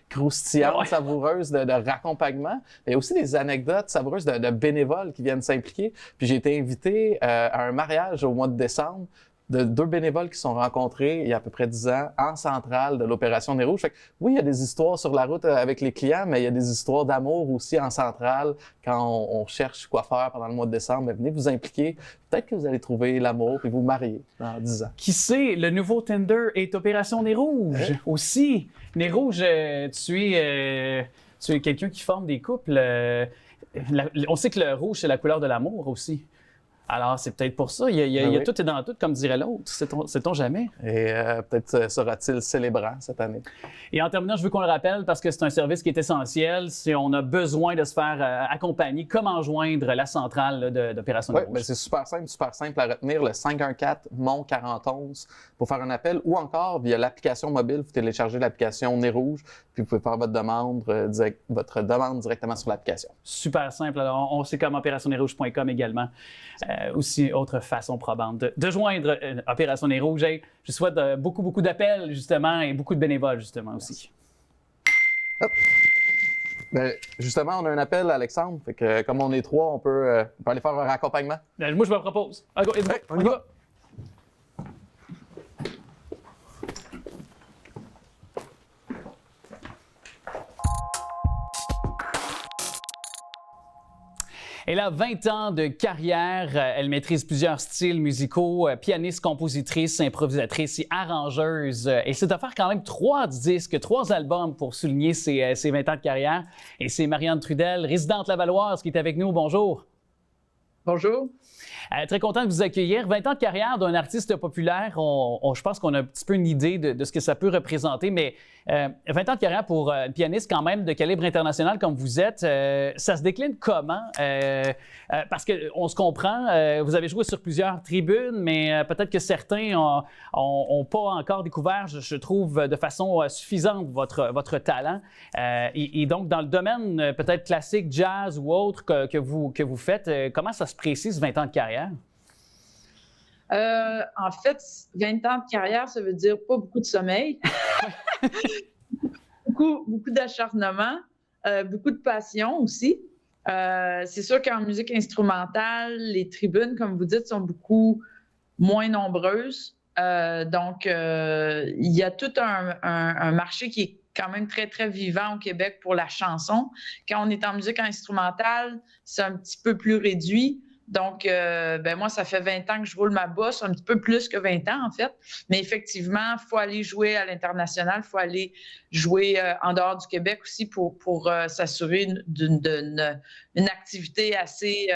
croustillante, savoureuse de raccompagnement. Il y a aussi des anecdotes savoureuses de bénévoles qui viennent s'impliquer. Puis j'ai été invité à un mariage au mois de décembre de 2 bénévoles qui se sont rencontrés il y a à peu près 10 ans en centrale de l'Opération Nez Rouge. Fait que, oui, il y a des histoires sur la route avec les clients, mais il y a des histoires d'amour aussi en centrale quand on cherche quoi faire pendant le mois de décembre. Mais venez vous impliquer. Peut-être que vous allez trouver l'amour et vous marier dans 10 ans. Qui sait, le nouveau Tinder est Opération Nez Rouge aussi. Nez Rouge, tu es quelqu'un qui forme des couples. On sait que le rouge, c'est la couleur de l'amour aussi. Alors, c'est peut-être pour ça. Il y a tout et dans tout, comme dirait l'autre. Sait-on jamais? Et peut-être sera-t-il célébrant cette année. Et en terminant, je veux qu'on le rappelle parce que c'est un service qui est essentiel. Si on a besoin de se faire accompagner, comment joindre la centrale d'Opération Nez Rouge? Oui, c'est super simple à retenir. Le 514 Mont-41 pour faire un appel ou encore via l'application mobile. Vous téléchargez l'application Nez Rouge puis vous pouvez faire votre demande directement sur l'application. Super simple. Alors, on sait comme opérationnezrouge.com également. Aussi, autre façon probante de joindre Opération Nez Rouge. Je souhaite beaucoup d'appels, justement, et beaucoup de bénévoles, justement, aussi. Hop. Ben, justement, on a un appel, Alexandre. Fait que, comme on est 3, on peut aller faire un raccompagnement. Moi, je me propose. On y va. Elle a 20 ans de carrière. Elle maîtrise plusieurs styles musicaux, pianiste, compositrice, improvisatrice et arrangeuse. Elle s'est offert quand même 3 disques, 3 albums pour souligner ses 20 ans de carrière. Et c'est Marianne Trudel, résidente lavalloise, qui est avec nous. Bonjour. Bonjour. Très content de vous accueillir. 20 ans de carrière d'un artiste populaire, je pense qu'on a un petit peu une idée de ce que ça peut représenter, mais 20 ans de carrière pour une pianiste quand même de calibre international comme vous êtes, ça se décline comment? Parce qu'on se comprend, vous avez joué sur plusieurs tribunes, mais peut-être que certains n'ont pas encore découvert, je trouve, de façon suffisante votre talent. Et donc, dans le domaine peut-être classique, jazz ou autre que vous faites, comment ça se précise 20 ans de carrière? En fait, 20 ans de carrière, ça veut dire pas beaucoup de sommeil, beaucoup d'acharnement, beaucoup de passion aussi. C'est sûr qu'en musique instrumentale, les tribunes, comme vous dites, sont beaucoup moins nombreuses. Donc, il y a tout un marché qui est quand même très, très vivant au Québec pour la chanson. Quand on est en musique instrumentale, c'est un petit peu plus réduit. Donc, moi, ça fait 20 ans que je roule ma bosse, un petit peu plus que 20 ans, en fait. Mais effectivement, il faut aller jouer à l'international, il faut aller jouer en dehors du Québec aussi pour s'assurer d'une activité assez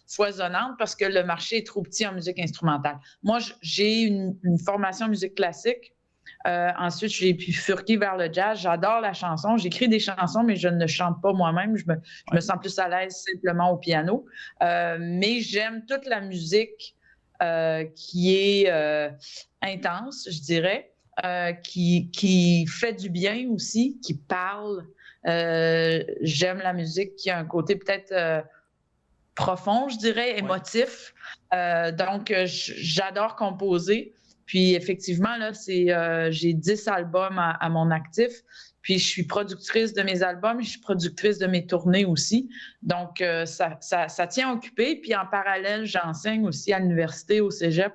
foisonnante parce que le marché est trop petit en musique instrumentale. Moi, j'ai une formation en musique classique. Ensuite, j'ai bifurqué vers le jazz. J'adore la chanson. J'écris des chansons, mais je ne chante pas moi-même. Je me sens plus à l'aise simplement au piano. Mais j'aime toute la musique qui est intense, je dirais, qui fait du bien aussi, qui parle. J'aime la musique qui a un côté peut-être profond, je dirais, émotif. Donc, j'adore composer. Puis effectivement, là, j'ai 10 albums à mon actif. Puis je suis productrice de mes albums, je suis productrice de mes tournées aussi. Donc, ça tient occupé. Puis en parallèle, j'enseigne aussi à l'université, au cégep.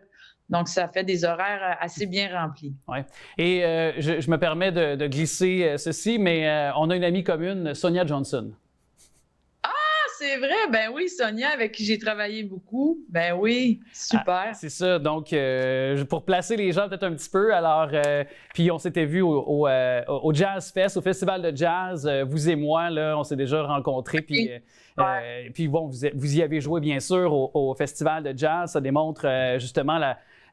Donc, ça fait des horaires assez bien remplis. Oui. Et je me permets de glisser ceci, mais on a une amie commune, Sonia Johnson. C'est vrai, ben oui, Sonia, avec qui j'ai travaillé beaucoup, ben oui, super. C'est ça, donc pour placer les gens peut-être un petit peu, alors, puis on s'était vus au Jazz Fest, au Festival de Jazz, vous et moi, là, on s'est déjà rencontrés, puis, puis bon, vous y avez joué bien sûr au Festival de Jazz, ça démontre justement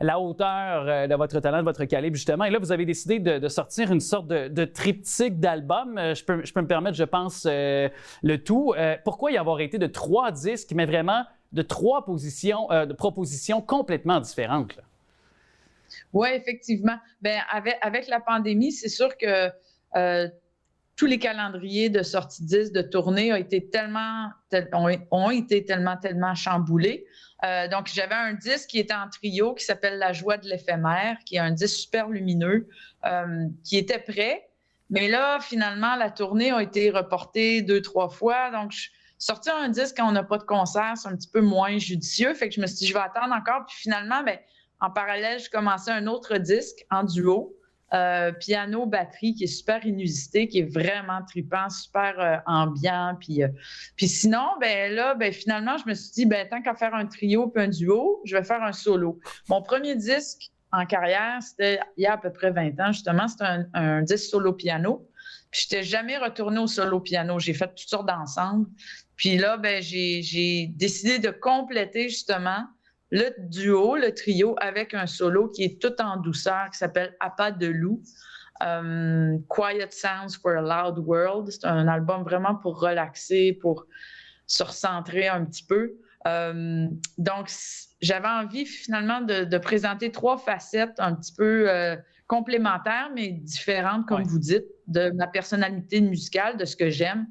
la hauteur de votre talent, de votre calibre, justement. Et là, vous avez décidé de sortir une sorte de triptyque d'albums. Je peux me permettre, je pense, le tout. Pourquoi y avoir été de 3 disques, mais vraiment de 3 propositions complètement différentes? Oui, effectivement. Bien, avec la pandémie, c'est sûr que tous les calendriers de sortie de disques, de tournée ont été tellement chamboulés. Donc, j'avais un disque qui était en trio qui s'appelle La joie de l'éphémère, qui est un disque super lumineux, qui était prêt. Mais là, finalement, la tournée a été reportée 2-3 fois. Donc, sortir un disque quand on n'a pas de concert, c'est un petit peu moins judicieux. Fait que je me suis dit, je vais attendre encore. Puis finalement, bien, en parallèle, je commençais un autre disque en duo. Piano, batterie, qui est super inusité, qui est vraiment trippant, super ambiant. Puis sinon, finalement, je me suis dit, tant qu'à faire un trio puis un duo, je vais faire un solo. Mon premier disque en carrière, c'était il y a à peu près 20 ans, justement, c'était un disque solo piano. Puis je n'étais jamais retournée au solo piano. J'ai fait toutes sortes d'ensembles. Puis là, j'ai décidé de compléter justement le duo, le trio, avec un solo qui est tout en douceur, qui s'appelle À pas de loup. Quiet Sounds for a Loud World. C'est un album vraiment pour relaxer, pour se recentrer un petit peu. Donc, j'avais envie finalement de présenter 3 facettes un petit peu complémentaires, mais différentes, comme vous dites, de ma personnalité musicale, de ce que j'aime.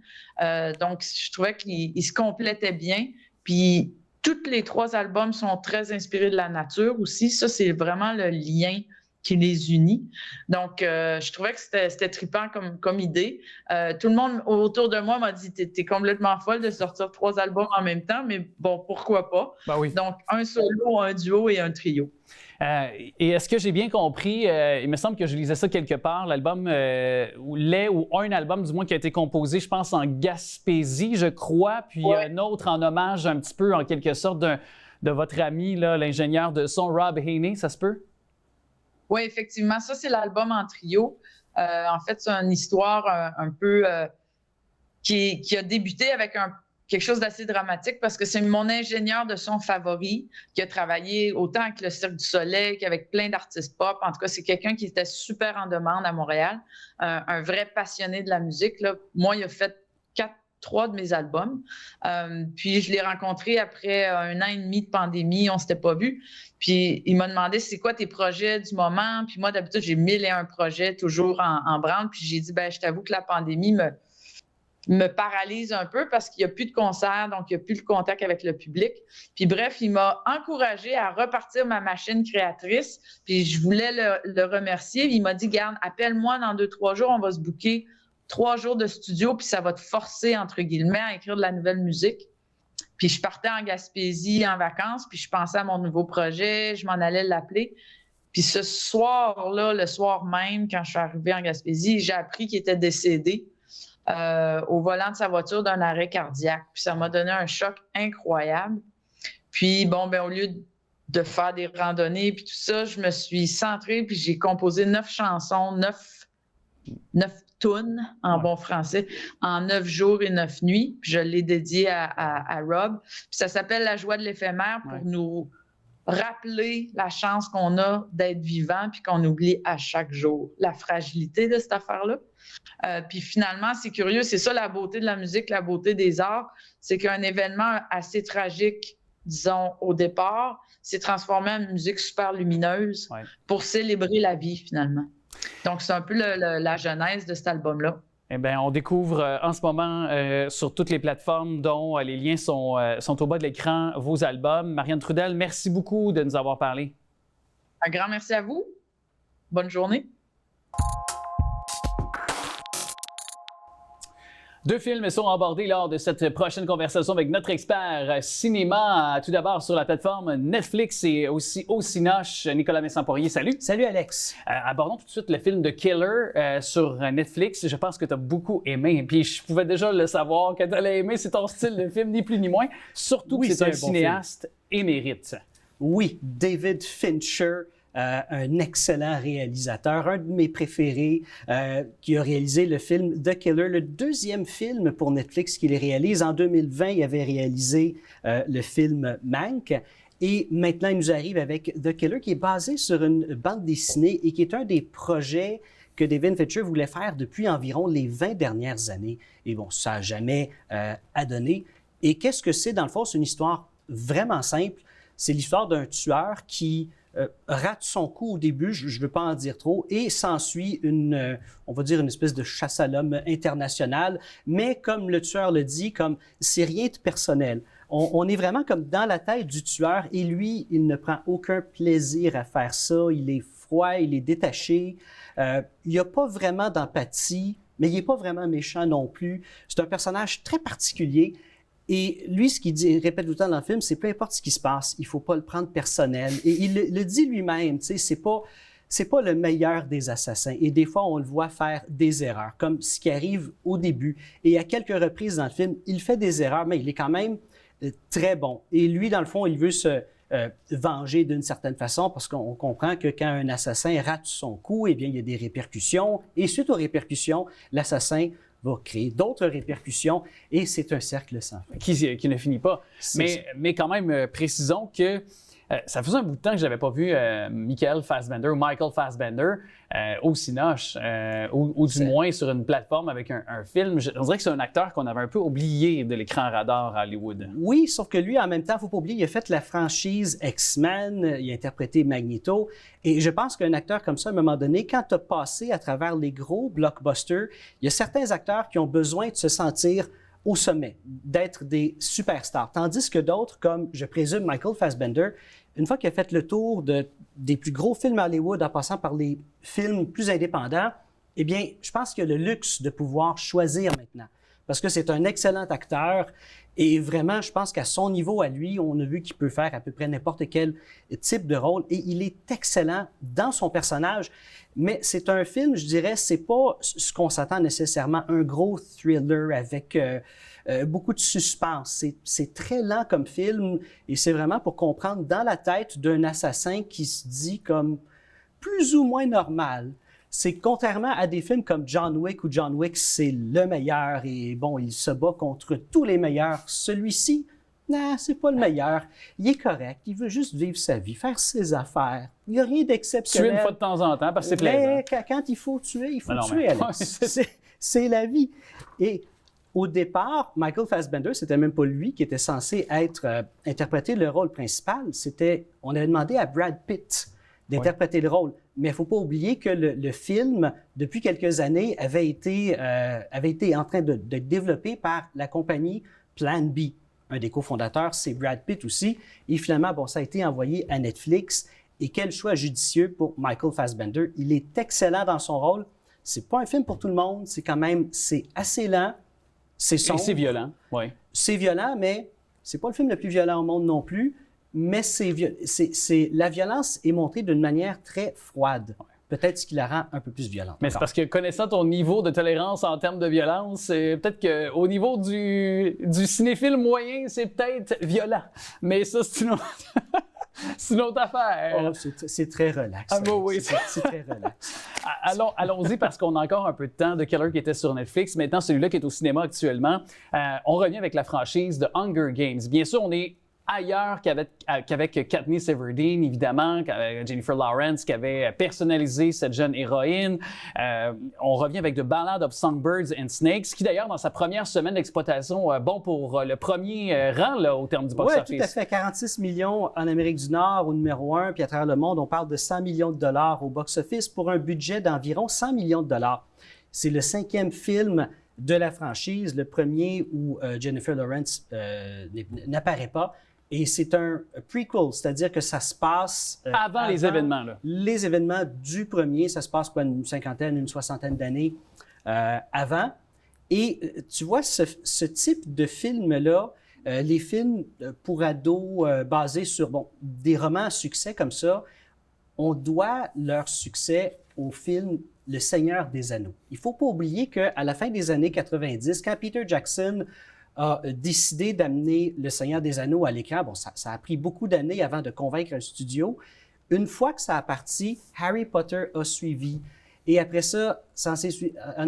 Donc, je trouvais qu'ils se complétaient bien. Puis, tous les 3 albums sont très inspirés de la nature aussi. Ça, c'est vraiment le lien qui les unit. Donc, je trouvais que c'était trippant comme idée. Tout le monde autour de moi m'a dit « T'es complètement folle de sortir 3 albums en même temps, mais bon, pourquoi pas? » Oui. Donc, un solo, un duo et un trio. Et est-ce que j'ai bien compris, il me semble que je lisais ça quelque part, l'album ou un album du moins qui a été composé, je pense, en Gaspésie, je crois, puis un autre en hommage un petit peu, en quelque sorte, de votre ami, l'ingénieur de son, Rob Haney, ça se peut? Oui, effectivement. Ça, c'est l'album en trio. En fait, c'est une histoire un peu qui a débuté avec quelque chose d'assez dramatique parce que c'est mon ingénieur de son favori qui a travaillé autant avec le Cirque du Soleil qu'avec plein d'artistes pop. En tout cas, c'est quelqu'un qui était super en demande à Montréal, un vrai passionné de la musique, là. Moi, il a fait 3 de mes albums. Puis je l'ai rencontré après 1 an et demi de pandémie, on s'était pas vus. Puis il m'a demandé c'est quoi tes projets du moment. Puis moi, d'habitude, j'ai 1001 projets toujours en branle. Puis j'ai dit, ben je t'avoue que la pandémie me paralyse un peu parce qu'il n'y a plus de concerts, donc il n'y a plus le contact avec le public. Puis bref, il m'a encouragée à repartir ma machine créatrice. Puis je voulais le remercier. Il m'a dit, garde, appelle-moi dans 2-3 jours, on va se booker 3 jours de studio, puis ça va te forcer, entre guillemets, à écrire de la nouvelle musique. Puis je partais en Gaspésie en vacances, puis je pensais à mon nouveau projet, je m'en allais l'appeler. Puis ce soir-là, le soir même, quand je suis arrivée en Gaspésie, j'ai appris qu'il était décédé au volant de sa voiture d'un arrêt cardiaque. Puis ça m'a donné un choc incroyable. Puis bon, ben au lieu de faire des randonnées puis tout ça, je me suis centrée puis j'ai composé 9 chansons, 9 tunes en bon français, en 9 jours et 9 nuits. Puis je l'ai dédié à Rob. Puis ça s'appelle La joie de l'éphémère pour nous rappeler la chance qu'on a d'être vivant puis qu'on oublie à chaque jour la fragilité de cette affaire-là. Puis finalement, c'est curieux, c'est ça la beauté de la musique, la beauté des arts, c'est qu'un événement assez tragique, disons, au départ, s'est transformé en une musique super lumineuse pour célébrer la vie, finalement. Donc, c'est un peu la genèse de cet album-là. Eh bien, on découvre en ce moment sur toutes les plateformes dont les liens sont au bas de l'écran, vos albums. Marianne Trudel, merci beaucoup de nous avoir parlé. Un grand merci à vous. Bonne journée. 2 films sont abordés lors de cette prochaine conversation avec notre expert cinéma. Tout d'abord sur la plateforme Netflix et aussi au Cinoche. Nicolas Messampoirier, salut. Salut Alex. Abordons tout de suite le film de Killer sur Netflix. Je pense que tu as beaucoup aimé. Puis je pouvais déjà le savoir que tu allais aimer. C'est ton style de film, ni plus ni moins. Surtout que c'est un cinéaste émérite. Oui, David Fincher. Un excellent réalisateur, un de mes préférés, qui a réalisé le film The Killer, le 2e film pour Netflix qu'il réalise. En 2020, il avait réalisé le film Mank. Et maintenant, il nous arrive avec The Killer, qui est basé sur une bande dessinée et qui est un des projets que David Fincher voulait faire depuis environ les 20 dernières années. Et bon, ça n'a jamais adonné. Et qu'est-ce que c'est? Dans le fond, c'est une histoire vraiment simple. C'est l'histoire d'un tueur qui rate son coup au début, je ne veux pas en dire trop, et s'ensuit on va dire une espèce de chasse à l'homme internationale, mais comme le tueur le dit, comme c'est rien de personnel. On est vraiment comme dans la tête du tueur et lui, il ne prend aucun plaisir à faire ça, il est froid, il est détaché, il n'y a pas vraiment d'empathie, mais il n'est pas vraiment méchant non plus. C'est un personnage très particulier. Et lui, ce qu'il répète tout le temps dans le film, c'est peu importe ce qui se passe, il ne faut pas le prendre personnel. Et il le dit lui-même, tu sais, c'est pas le meilleur des assassins. Et des fois, on le voit faire des erreurs, comme ce qui arrive au début. Et à quelques reprises dans le film, il fait des erreurs, mais il est quand même très bon. Et lui, dans le fond, il veut se venger d'une certaine façon, parce qu'on comprend que quand un assassin rate son coup, eh bien, il y a des répercussions. Et suite aux répercussions, l'assassin va créer d'autres répercussions et c'est un cercle sans fin. Qui ne finit pas. Mais quand même, précisons que ça faisait un bout de temps que je n'avais pas vu Michael Fassbender au Cinoche, ou du moins sur une plateforme avec un film. On dirait que c'est un acteur qu'on avait un peu oublié de l'écran radar à Hollywood. Oui, sauf que lui, en même temps, il ne faut pas oublier, il a fait la franchise X-Men, il a interprété Magneto, et je pense qu'un acteur comme ça, à un moment donné, quand tu as passé à travers les gros blockbusters, il y a certains acteurs qui ont besoin de se sentir au sommet, d'être des superstars. Tandis que d'autres, comme je présume Michael Fassbender, une fois qu'il a fait le tour des plus gros films Hollywood en passant par les films plus indépendants, eh bien, je pense qu'il a le luxe de pouvoir choisir maintenant. Parce que c'est un excellent acteur et vraiment, je pense qu'à son niveau à lui, on a vu qu'il peut faire à peu près n'importe quel type de rôle et il est excellent dans son personnage. Mais c'est un film, je dirais, c'est pas ce qu'on s'attend nécessairement, un gros thriller avec beaucoup de suspense. C'est très lent comme film et c'est vraiment pour comprendre dans la tête d'un assassin qui se dit comme plus ou moins normal. c'est contrairement à des films comme John Wick, où John Wick, c'est le meilleur et bon, il se bat contre tous les meilleurs. Celui-ci, non, c'est pas le meilleur. Il est correct. Il veut juste vivre sa vie, faire ses affaires. Il n'y a rien d'exceptionnel. Tuer une fois de temps en temps, parce que c'est plaisant. Mais quand il faut tuer, il faut tuer, Alex. C'est la vie. Et au départ, Michael Fassbender, c'était même pas lui qui était censé interpréter le rôle principal. On avait demandé à Brad Pitt d'interpréter le rôle. Mais il ne faut pas oublier que le film, depuis quelques années, avait été en train de développer par la compagnie Plan B. Un des cofondateurs, c'est Brad Pitt aussi. Et finalement, bon, ça a été envoyé à Netflix. Et quel choix judicieux pour Michael Fassbender. Il est excellent dans son rôle. C'est pas un film pour tout le monde. C'est assez lent. C'est sombre. Et c'est violent, oui. C'est violent, mais c'est pas le film le plus violent au monde non plus. Mais la violence est montrée d'une manière très froide. Ouais. Peut-être ce qui la rend un peu plus violente. Mais c'est parce que connaissant ton niveau de tolérance en termes de violence, peut-être qu'au niveau du cinéphile moyen, c'est peut-être violent. Mais ça, c'est une autre affaire. Oh, c'est très relax. Ah, bon, oui. C'est très relax. Allons-y parce qu'on a encore un peu de temps. The Killer qui était sur Netflix, maintenant celui-là qui est au cinéma actuellement. On revient avec la franchise de Hunger Games. Bien sûr, on est ailleurs qu'avec Katniss Everdeen, évidemment, qu'avec Jennifer Lawrence qui avait personnalisé cette jeune héroïne. On revient avec The Ballad of Songbirds and Snakes, qui d'ailleurs, dans sa première semaine d'exploitation, bon pour le premier rang là, au terme du box-office. Oui, tout à fait. 46 millions en Amérique du Nord au numéro 1, puis à travers le monde, on parle de 100 millions de dollars au box-office pour un budget d'environ 100 millions de dollars. C'est le 5e film de la franchise, le premier où Jennifer Lawrence n'apparaît pas. Et c'est un prequel, c'est-à-dire que ça se passe avant les événements. Là. Les événements du premier, ça se passe une cinquantaine, une soixantaine d'années avant. Et tu vois, ce type de film-là, les films pour ados basés sur des romans à succès comme ça, on doit leur succès au film Le Seigneur des Anneaux. Il ne faut pas oublier qu'à la fin des années 90, quand Peter Jackson a décidé d'amener Le Seigneur des Anneaux à l'écran. Bon, ça a pris beaucoup d'années avant de convaincre un studio. Une fois que ça a parti, Harry Potter a suivi. Et après ça, en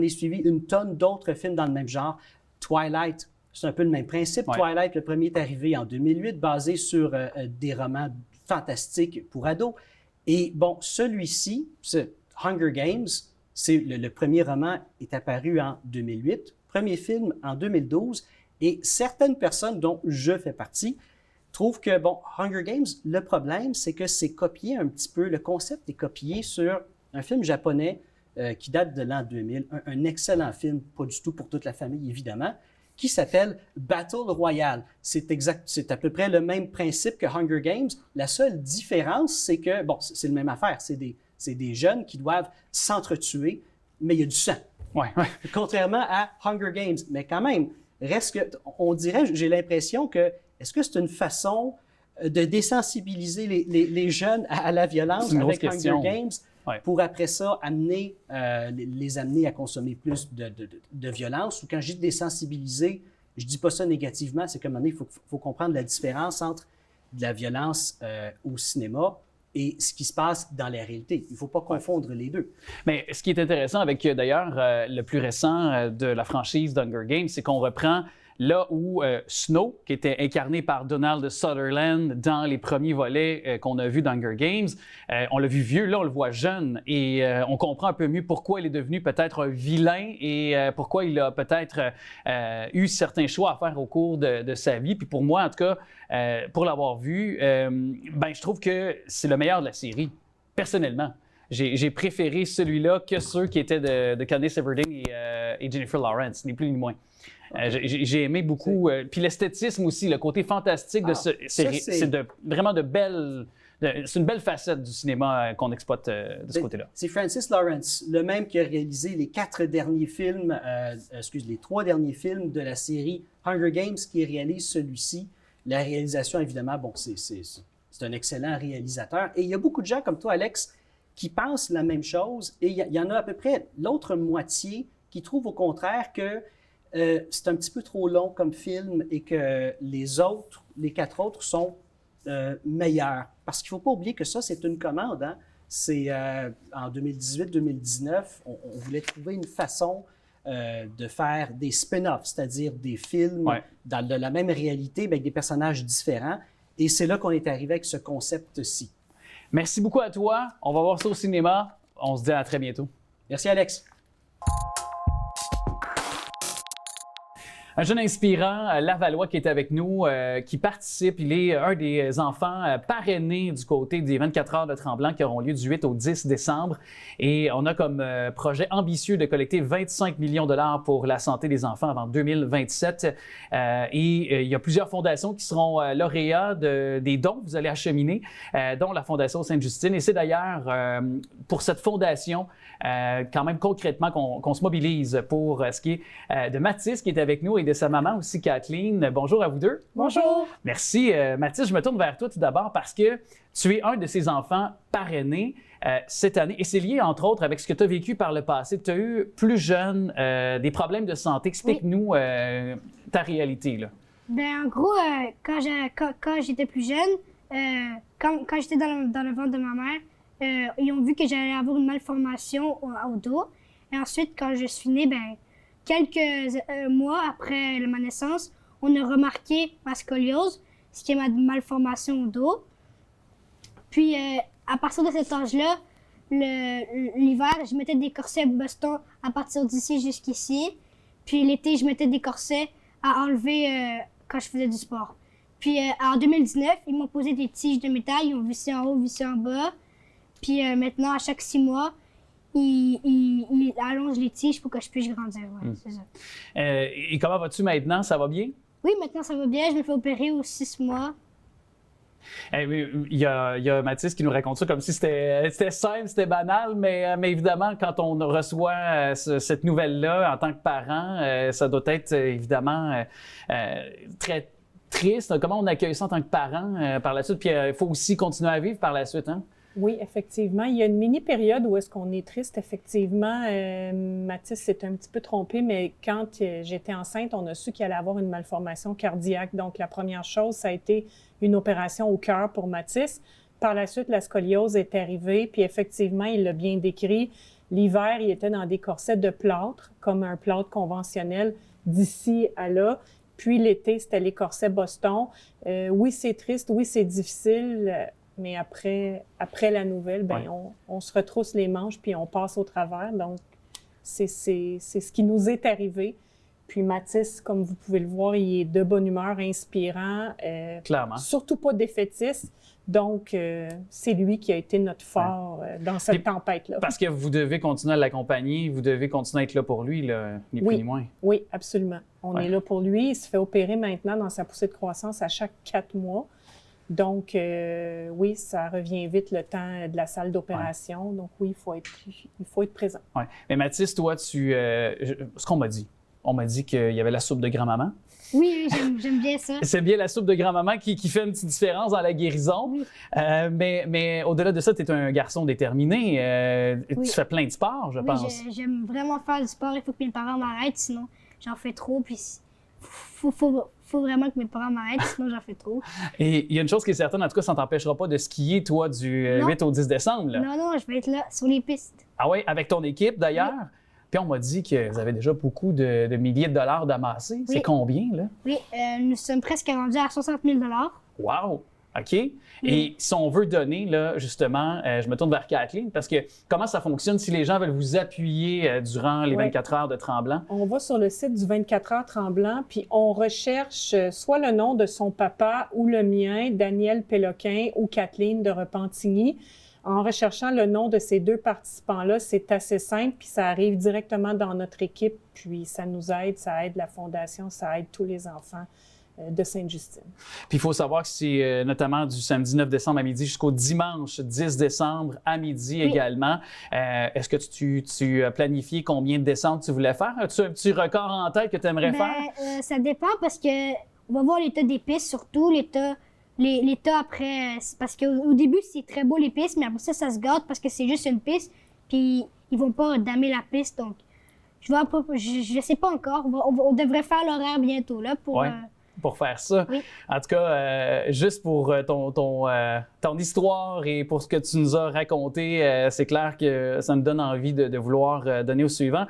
est suivi une tonne d'autres films dans le même genre. Twilight, c'est un peu le même principe. Ouais. Twilight, le premier est arrivé en 2008, basé sur des romans fantastiques pour ados. Et bon, celui-ci, Hunger Games, le premier roman est apparu en 2008, premier film en 2012. Et certaines personnes, dont je fais partie, trouvent que, Hunger Games, le problème, c'est que c'est copié un petit peu, le concept est copié sur un film japonais qui date de l'an 2000, un excellent film, pas du tout pour toute la famille, évidemment, qui s'appelle Battle Royale. C'est à peu près le même principe que Hunger Games. La seule différence, c'est que, c'est la même affaire, c'est des jeunes qui doivent s'entretuer, mais il y a du sang. Ouais. Contrairement à Hunger Games. Mais quand même, reste que, on dirait, j'ai l'impression que, est-ce que c'est une façon de désensibiliser les jeunes à la violence avec Hunger Games pour après ça les amener à consommer plus de violence? Ou quand je dis désensibiliser, je dis pas ça négativement, c'est qu'à un moment donné, il faut comprendre la différence entre de la violence au cinéma et ce qui se passe dans la réalité. Il ne faut pas confondre les deux. Mais ce qui est intéressant avec, d'ailleurs, le plus récent de la franchise d'Hunger Games, c'est qu'on reprend là où Snow, qui était incarné par Donald Sutherland dans les premiers volets qu'on a vus d'Hunger Games, on l'a vu vieux, là on le voit jeune et on comprend un peu mieux pourquoi il est devenu peut-être un vilain et pourquoi il a peut-être eu certains choix à faire au cours de sa vie. Puis pour moi, en tout cas, pour l'avoir vu, je trouve que c'est le meilleur de la série, personnellement. J'ai préféré celui-là que ceux qui étaient de Katniss Everdeen et Jennifer Lawrence, ni plus ni moins. J'ai aimé beaucoup. Puis l'esthétisme aussi, le côté fantastique de c'est vraiment de belles. C'est une belle facette du cinéma qu'on exploite de ce côté-là. C'est Francis Lawrence, le même qui a réalisé les 3 derniers films de la série Hunger Games, qui réalise celui-ci. La réalisation, évidemment, c'est un excellent réalisateur. Et il y a beaucoup de gens comme toi, Alex, qui pensent la même chose. Et il y en a à peu près l'autre moitié qui trouvent au contraire que c'est un petit peu trop long comme film et que les 4 autres sont meilleurs. Parce qu'il ne faut pas oublier que ça, c'est une commande. Hein? c'est en 2018-2019, on voulait trouver une façon de faire des spin-offs, c'est-à-dire des films de la même réalité, mais avec des personnages différents. Et c'est là qu'on est arrivé avec ce concept-ci. Merci beaucoup à toi. On va voir ça au cinéma. On se dit à très bientôt. Merci, Alex. Un jeune inspirant, Lavallois, qui est avec nous, qui participe. Il est un des enfants parrainés du côté des 24 heures de Tremblant qui auront lieu du 8 au 10 décembre. Et on a comme projet ambitieux de collecter 25 millions de dollars pour la santé des enfants avant 2027. Il y a plusieurs fondations qui seront lauréats des dons que vous allez acheminer, dont la Fondation Sainte-Justine. Et c'est d'ailleurs pour cette fondation, quand même concrètement, qu'on se mobilise pour ce qui est de Mathis, qui est avec nous, et de sa maman aussi, Kathleen. Bonjour à vous deux. Bonjour. Merci. Mathis, je me tourne vers toi tout d'abord parce que tu es un de ces enfants parrainés cette année. Et c'est lié, entre autres, avec ce que tu as vécu par le passé. Tu as eu, plus jeune, des problèmes de santé. Explique-nous ta réalité, là. Ben, en gros, quand j'étais plus jeune, quand j'étais dans le ventre de ma mère, ils ont vu que j'allais avoir une malformation au dos. Et ensuite, quand je suis née, ben, quelques mois après ma naissance, on a remarqué ma scoliose, ce qui est ma malformation au dos. Puis, à partir de cet âge-là, l'hiver, je mettais des corsets Boston à partir d'ici jusqu'ici. Puis l'été, je mettais des corsets à enlever quand je faisais du sport. Puis en 2019, ils m'ont posé des tiges de métal, ils ont vissé en haut, vissé en bas. Puis maintenant, à chaque 6 mois, il allonge les tiges pour que je puisse grandir. Ouais, c'est ça. Et comment vas-tu maintenant? Ça va bien? Oui, maintenant ça va bien. Je me fais opérer aux 6 mois. Il y a Mathis qui nous raconte ça comme si c'était simple, c'était banal, mais évidemment, quand on reçoit cette nouvelle-là en tant que parent, ça doit être évidemment très triste. Comment on accueille ça en tant que parent par la suite? Puis il faut aussi continuer à vivre par la suite, hein? Oui, effectivement. Il y a une mini-période où est-ce qu'on est triste, effectivement. Mathis s'est un petit peu trompé, mais quand j'étais enceinte, on a su qu'il allait avoir une malformation cardiaque. Donc, la première chose, ça a été une opération au cœur pour Mathis. Par la suite, la scoliose est arrivée, puis effectivement, il l'a bien décrit. L'hiver, il était dans des corsets de plâtre, comme un plâtre conventionnel d'ici à là. Puis l'été, c'était les corsets Boston. Oui, c'est triste, oui, c'est difficile. Mais après la nouvelle, ben, on se retrousse les manches puis on passe au travers. Donc, c'est ce qui nous est arrivé. Puis Mathis, comme vous pouvez le voir, il est de bonne humeur, inspirant. Clairement. Surtout pas défaitiste. Donc, c'est lui qui a été notre phare dans cette tempête-là. Parce que vous devez continuer à l'accompagner, vous devez continuer à être là pour lui, là, ni plus ni moins. Oui, absolument. On est là pour lui. Il se fait opérer maintenant dans sa poussée de croissance à chaque 4 mois. Donc, oui, ça revient vite le temps de la salle d'opération. Donc, oui, il faut être présent. Oui. Mais Mathis, toi, ce qu'on m'a dit, on m'a dit qu'il y avait la soupe de grand-maman. Oui, j'aime bien ça. C'est bien la soupe de grand-maman qui fait une petite différence dans la guérison. Oui. Mais au-delà de ça, tu es un garçon déterminé. Oui. Tu fais plein de sport, je pense. Oui, j'aime vraiment faire du sport. Il faut que mes parents m'arrêtent, sinon j'en fais trop. Puis faut vraiment que mes parents m'arrêtent, sinon j'en fais trop. Et il y a une chose qui est certaine, en tout cas, ça ne t'empêchera pas de skier, toi, du 8 au 10 décembre. Là. Non, je vais être là, sur les pistes. Ah oui, avec ton équipe, d'ailleurs? Oui. Puis on m'a dit que vous avez déjà beaucoup de milliers de dollars d'amassés. Oui. C'est combien, là? Oui, nous sommes presque rendus à 60 000 $. Wow! OK. Et si on veut donner, là, justement, je me tourne vers Kathleen, parce que comment ça fonctionne si les gens veulent vous appuyer durant les 24 heures de Tremblant? On va sur le site du 24 heures Tremblant, puis on recherche soit le nom de son papa ou le mien, Daniel Péloquin ou Kathleen de Repentigny. En recherchant le nom de ces deux participants-là, c'est assez simple, puis ça arrive directement dans notre équipe, puis ça nous aide, ça aide la Fondation, ça aide tous les enfants de Sainte-Justine. Puis il faut savoir que c'est notamment du samedi 9 décembre à midi jusqu'au dimanche 10 décembre à midi également. Est-ce que tu as planifié combien de descentes tu voulais faire? As-tu un petit record en tête que tu aimerais faire? Ça dépend parce que on va voir l'état des pistes, surtout l'état après. Parce qu'au début, c'est très beau les pistes, mais après ça se gâte parce que c'est juste une piste, puis ils vont pas damer la piste. Donc, je sais pas encore. On devrait faire l'horaire bientôt là pour... pour faire ça. Oui. En tout cas, juste pour ton histoire et pour ce que tu nous as raconté, c'est clair que ça nous donne envie de vouloir donner au suivant.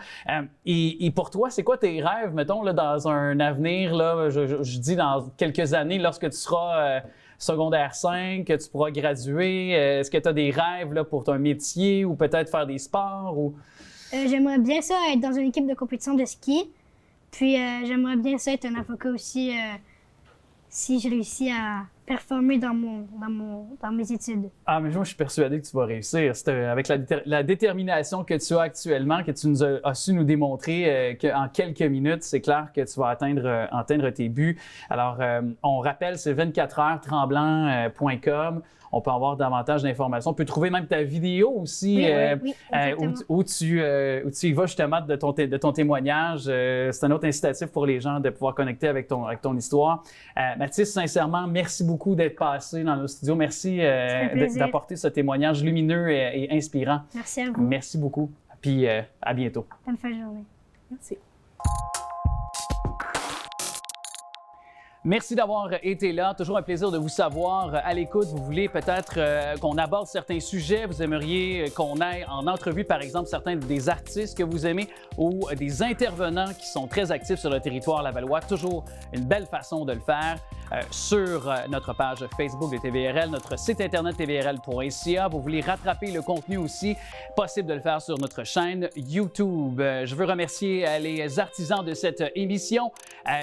Et pour toi, c'est quoi tes rêves, mettons, là, dans un avenir, là, je dis dans quelques années, lorsque tu seras secondaire 5, que tu pourras graduer? Est-ce que tu as des rêves là, pour ton métier ou peut-être faire des sports? Ou... J'aimerais bien ça être dans une équipe de compétition de ski. Puis j'aimerais bien ça être un avocat aussi si je réussis à performer dans mes études. Ah, mais moi, je suis persuadé que tu vas réussir. C'est avec la détermination que tu as actuellement, que tu nous as su nous démontrer qu'en quelques minutes, c'est clair que tu vas atteindre tes buts. Alors, on rappelle, c'est 24heurstremblant.com. On peut avoir davantage d'informations. On peut trouver même ta vidéo aussi où tu y vas justement de ton témoignage. C'est un autre incitatif pour les gens de pouvoir connecter avec ton histoire. Mathis, sincèrement, merci beaucoup d'être passé dans nos studios. Merci d'apporter ce témoignage lumineux et inspirant. Merci à vous. Merci beaucoup. Puis à bientôt. Bonne fin de journée. Merci. Merci d'avoir été là. Toujours un plaisir de vous savoir à l'écoute. Vous voulez peut-être qu'on aborde certains sujets. Vous aimeriez qu'on aille en entrevue, par exemple, certains des artistes que vous aimez ou des intervenants qui sont très actifs sur le territoire lavallois. Toujours une belle façon de le faire sur notre page Facebook de TVRL, notre site internet tvrl.ca. Vous voulez rattraper le contenu aussi, possible de le faire sur notre chaîne YouTube. Je veux remercier les artisans de cette émission.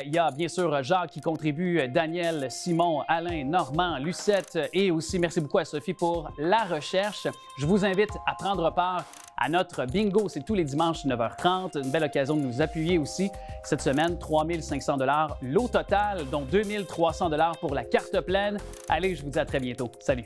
Il y a bien sûr Jacques qui contribue, Daniel, Simon, Alain, Normand, Lucette et aussi merci beaucoup à Sophie pour la recherche. Je vous invite à prendre part à notre bingo. C'est tous les dimanches 9h30. Une belle occasion de nous appuyer aussi. Cette semaine, 3 500 $, lot total, dont 2 300 $ pour la carte pleine. Allez, je vous dis à très bientôt. Salut!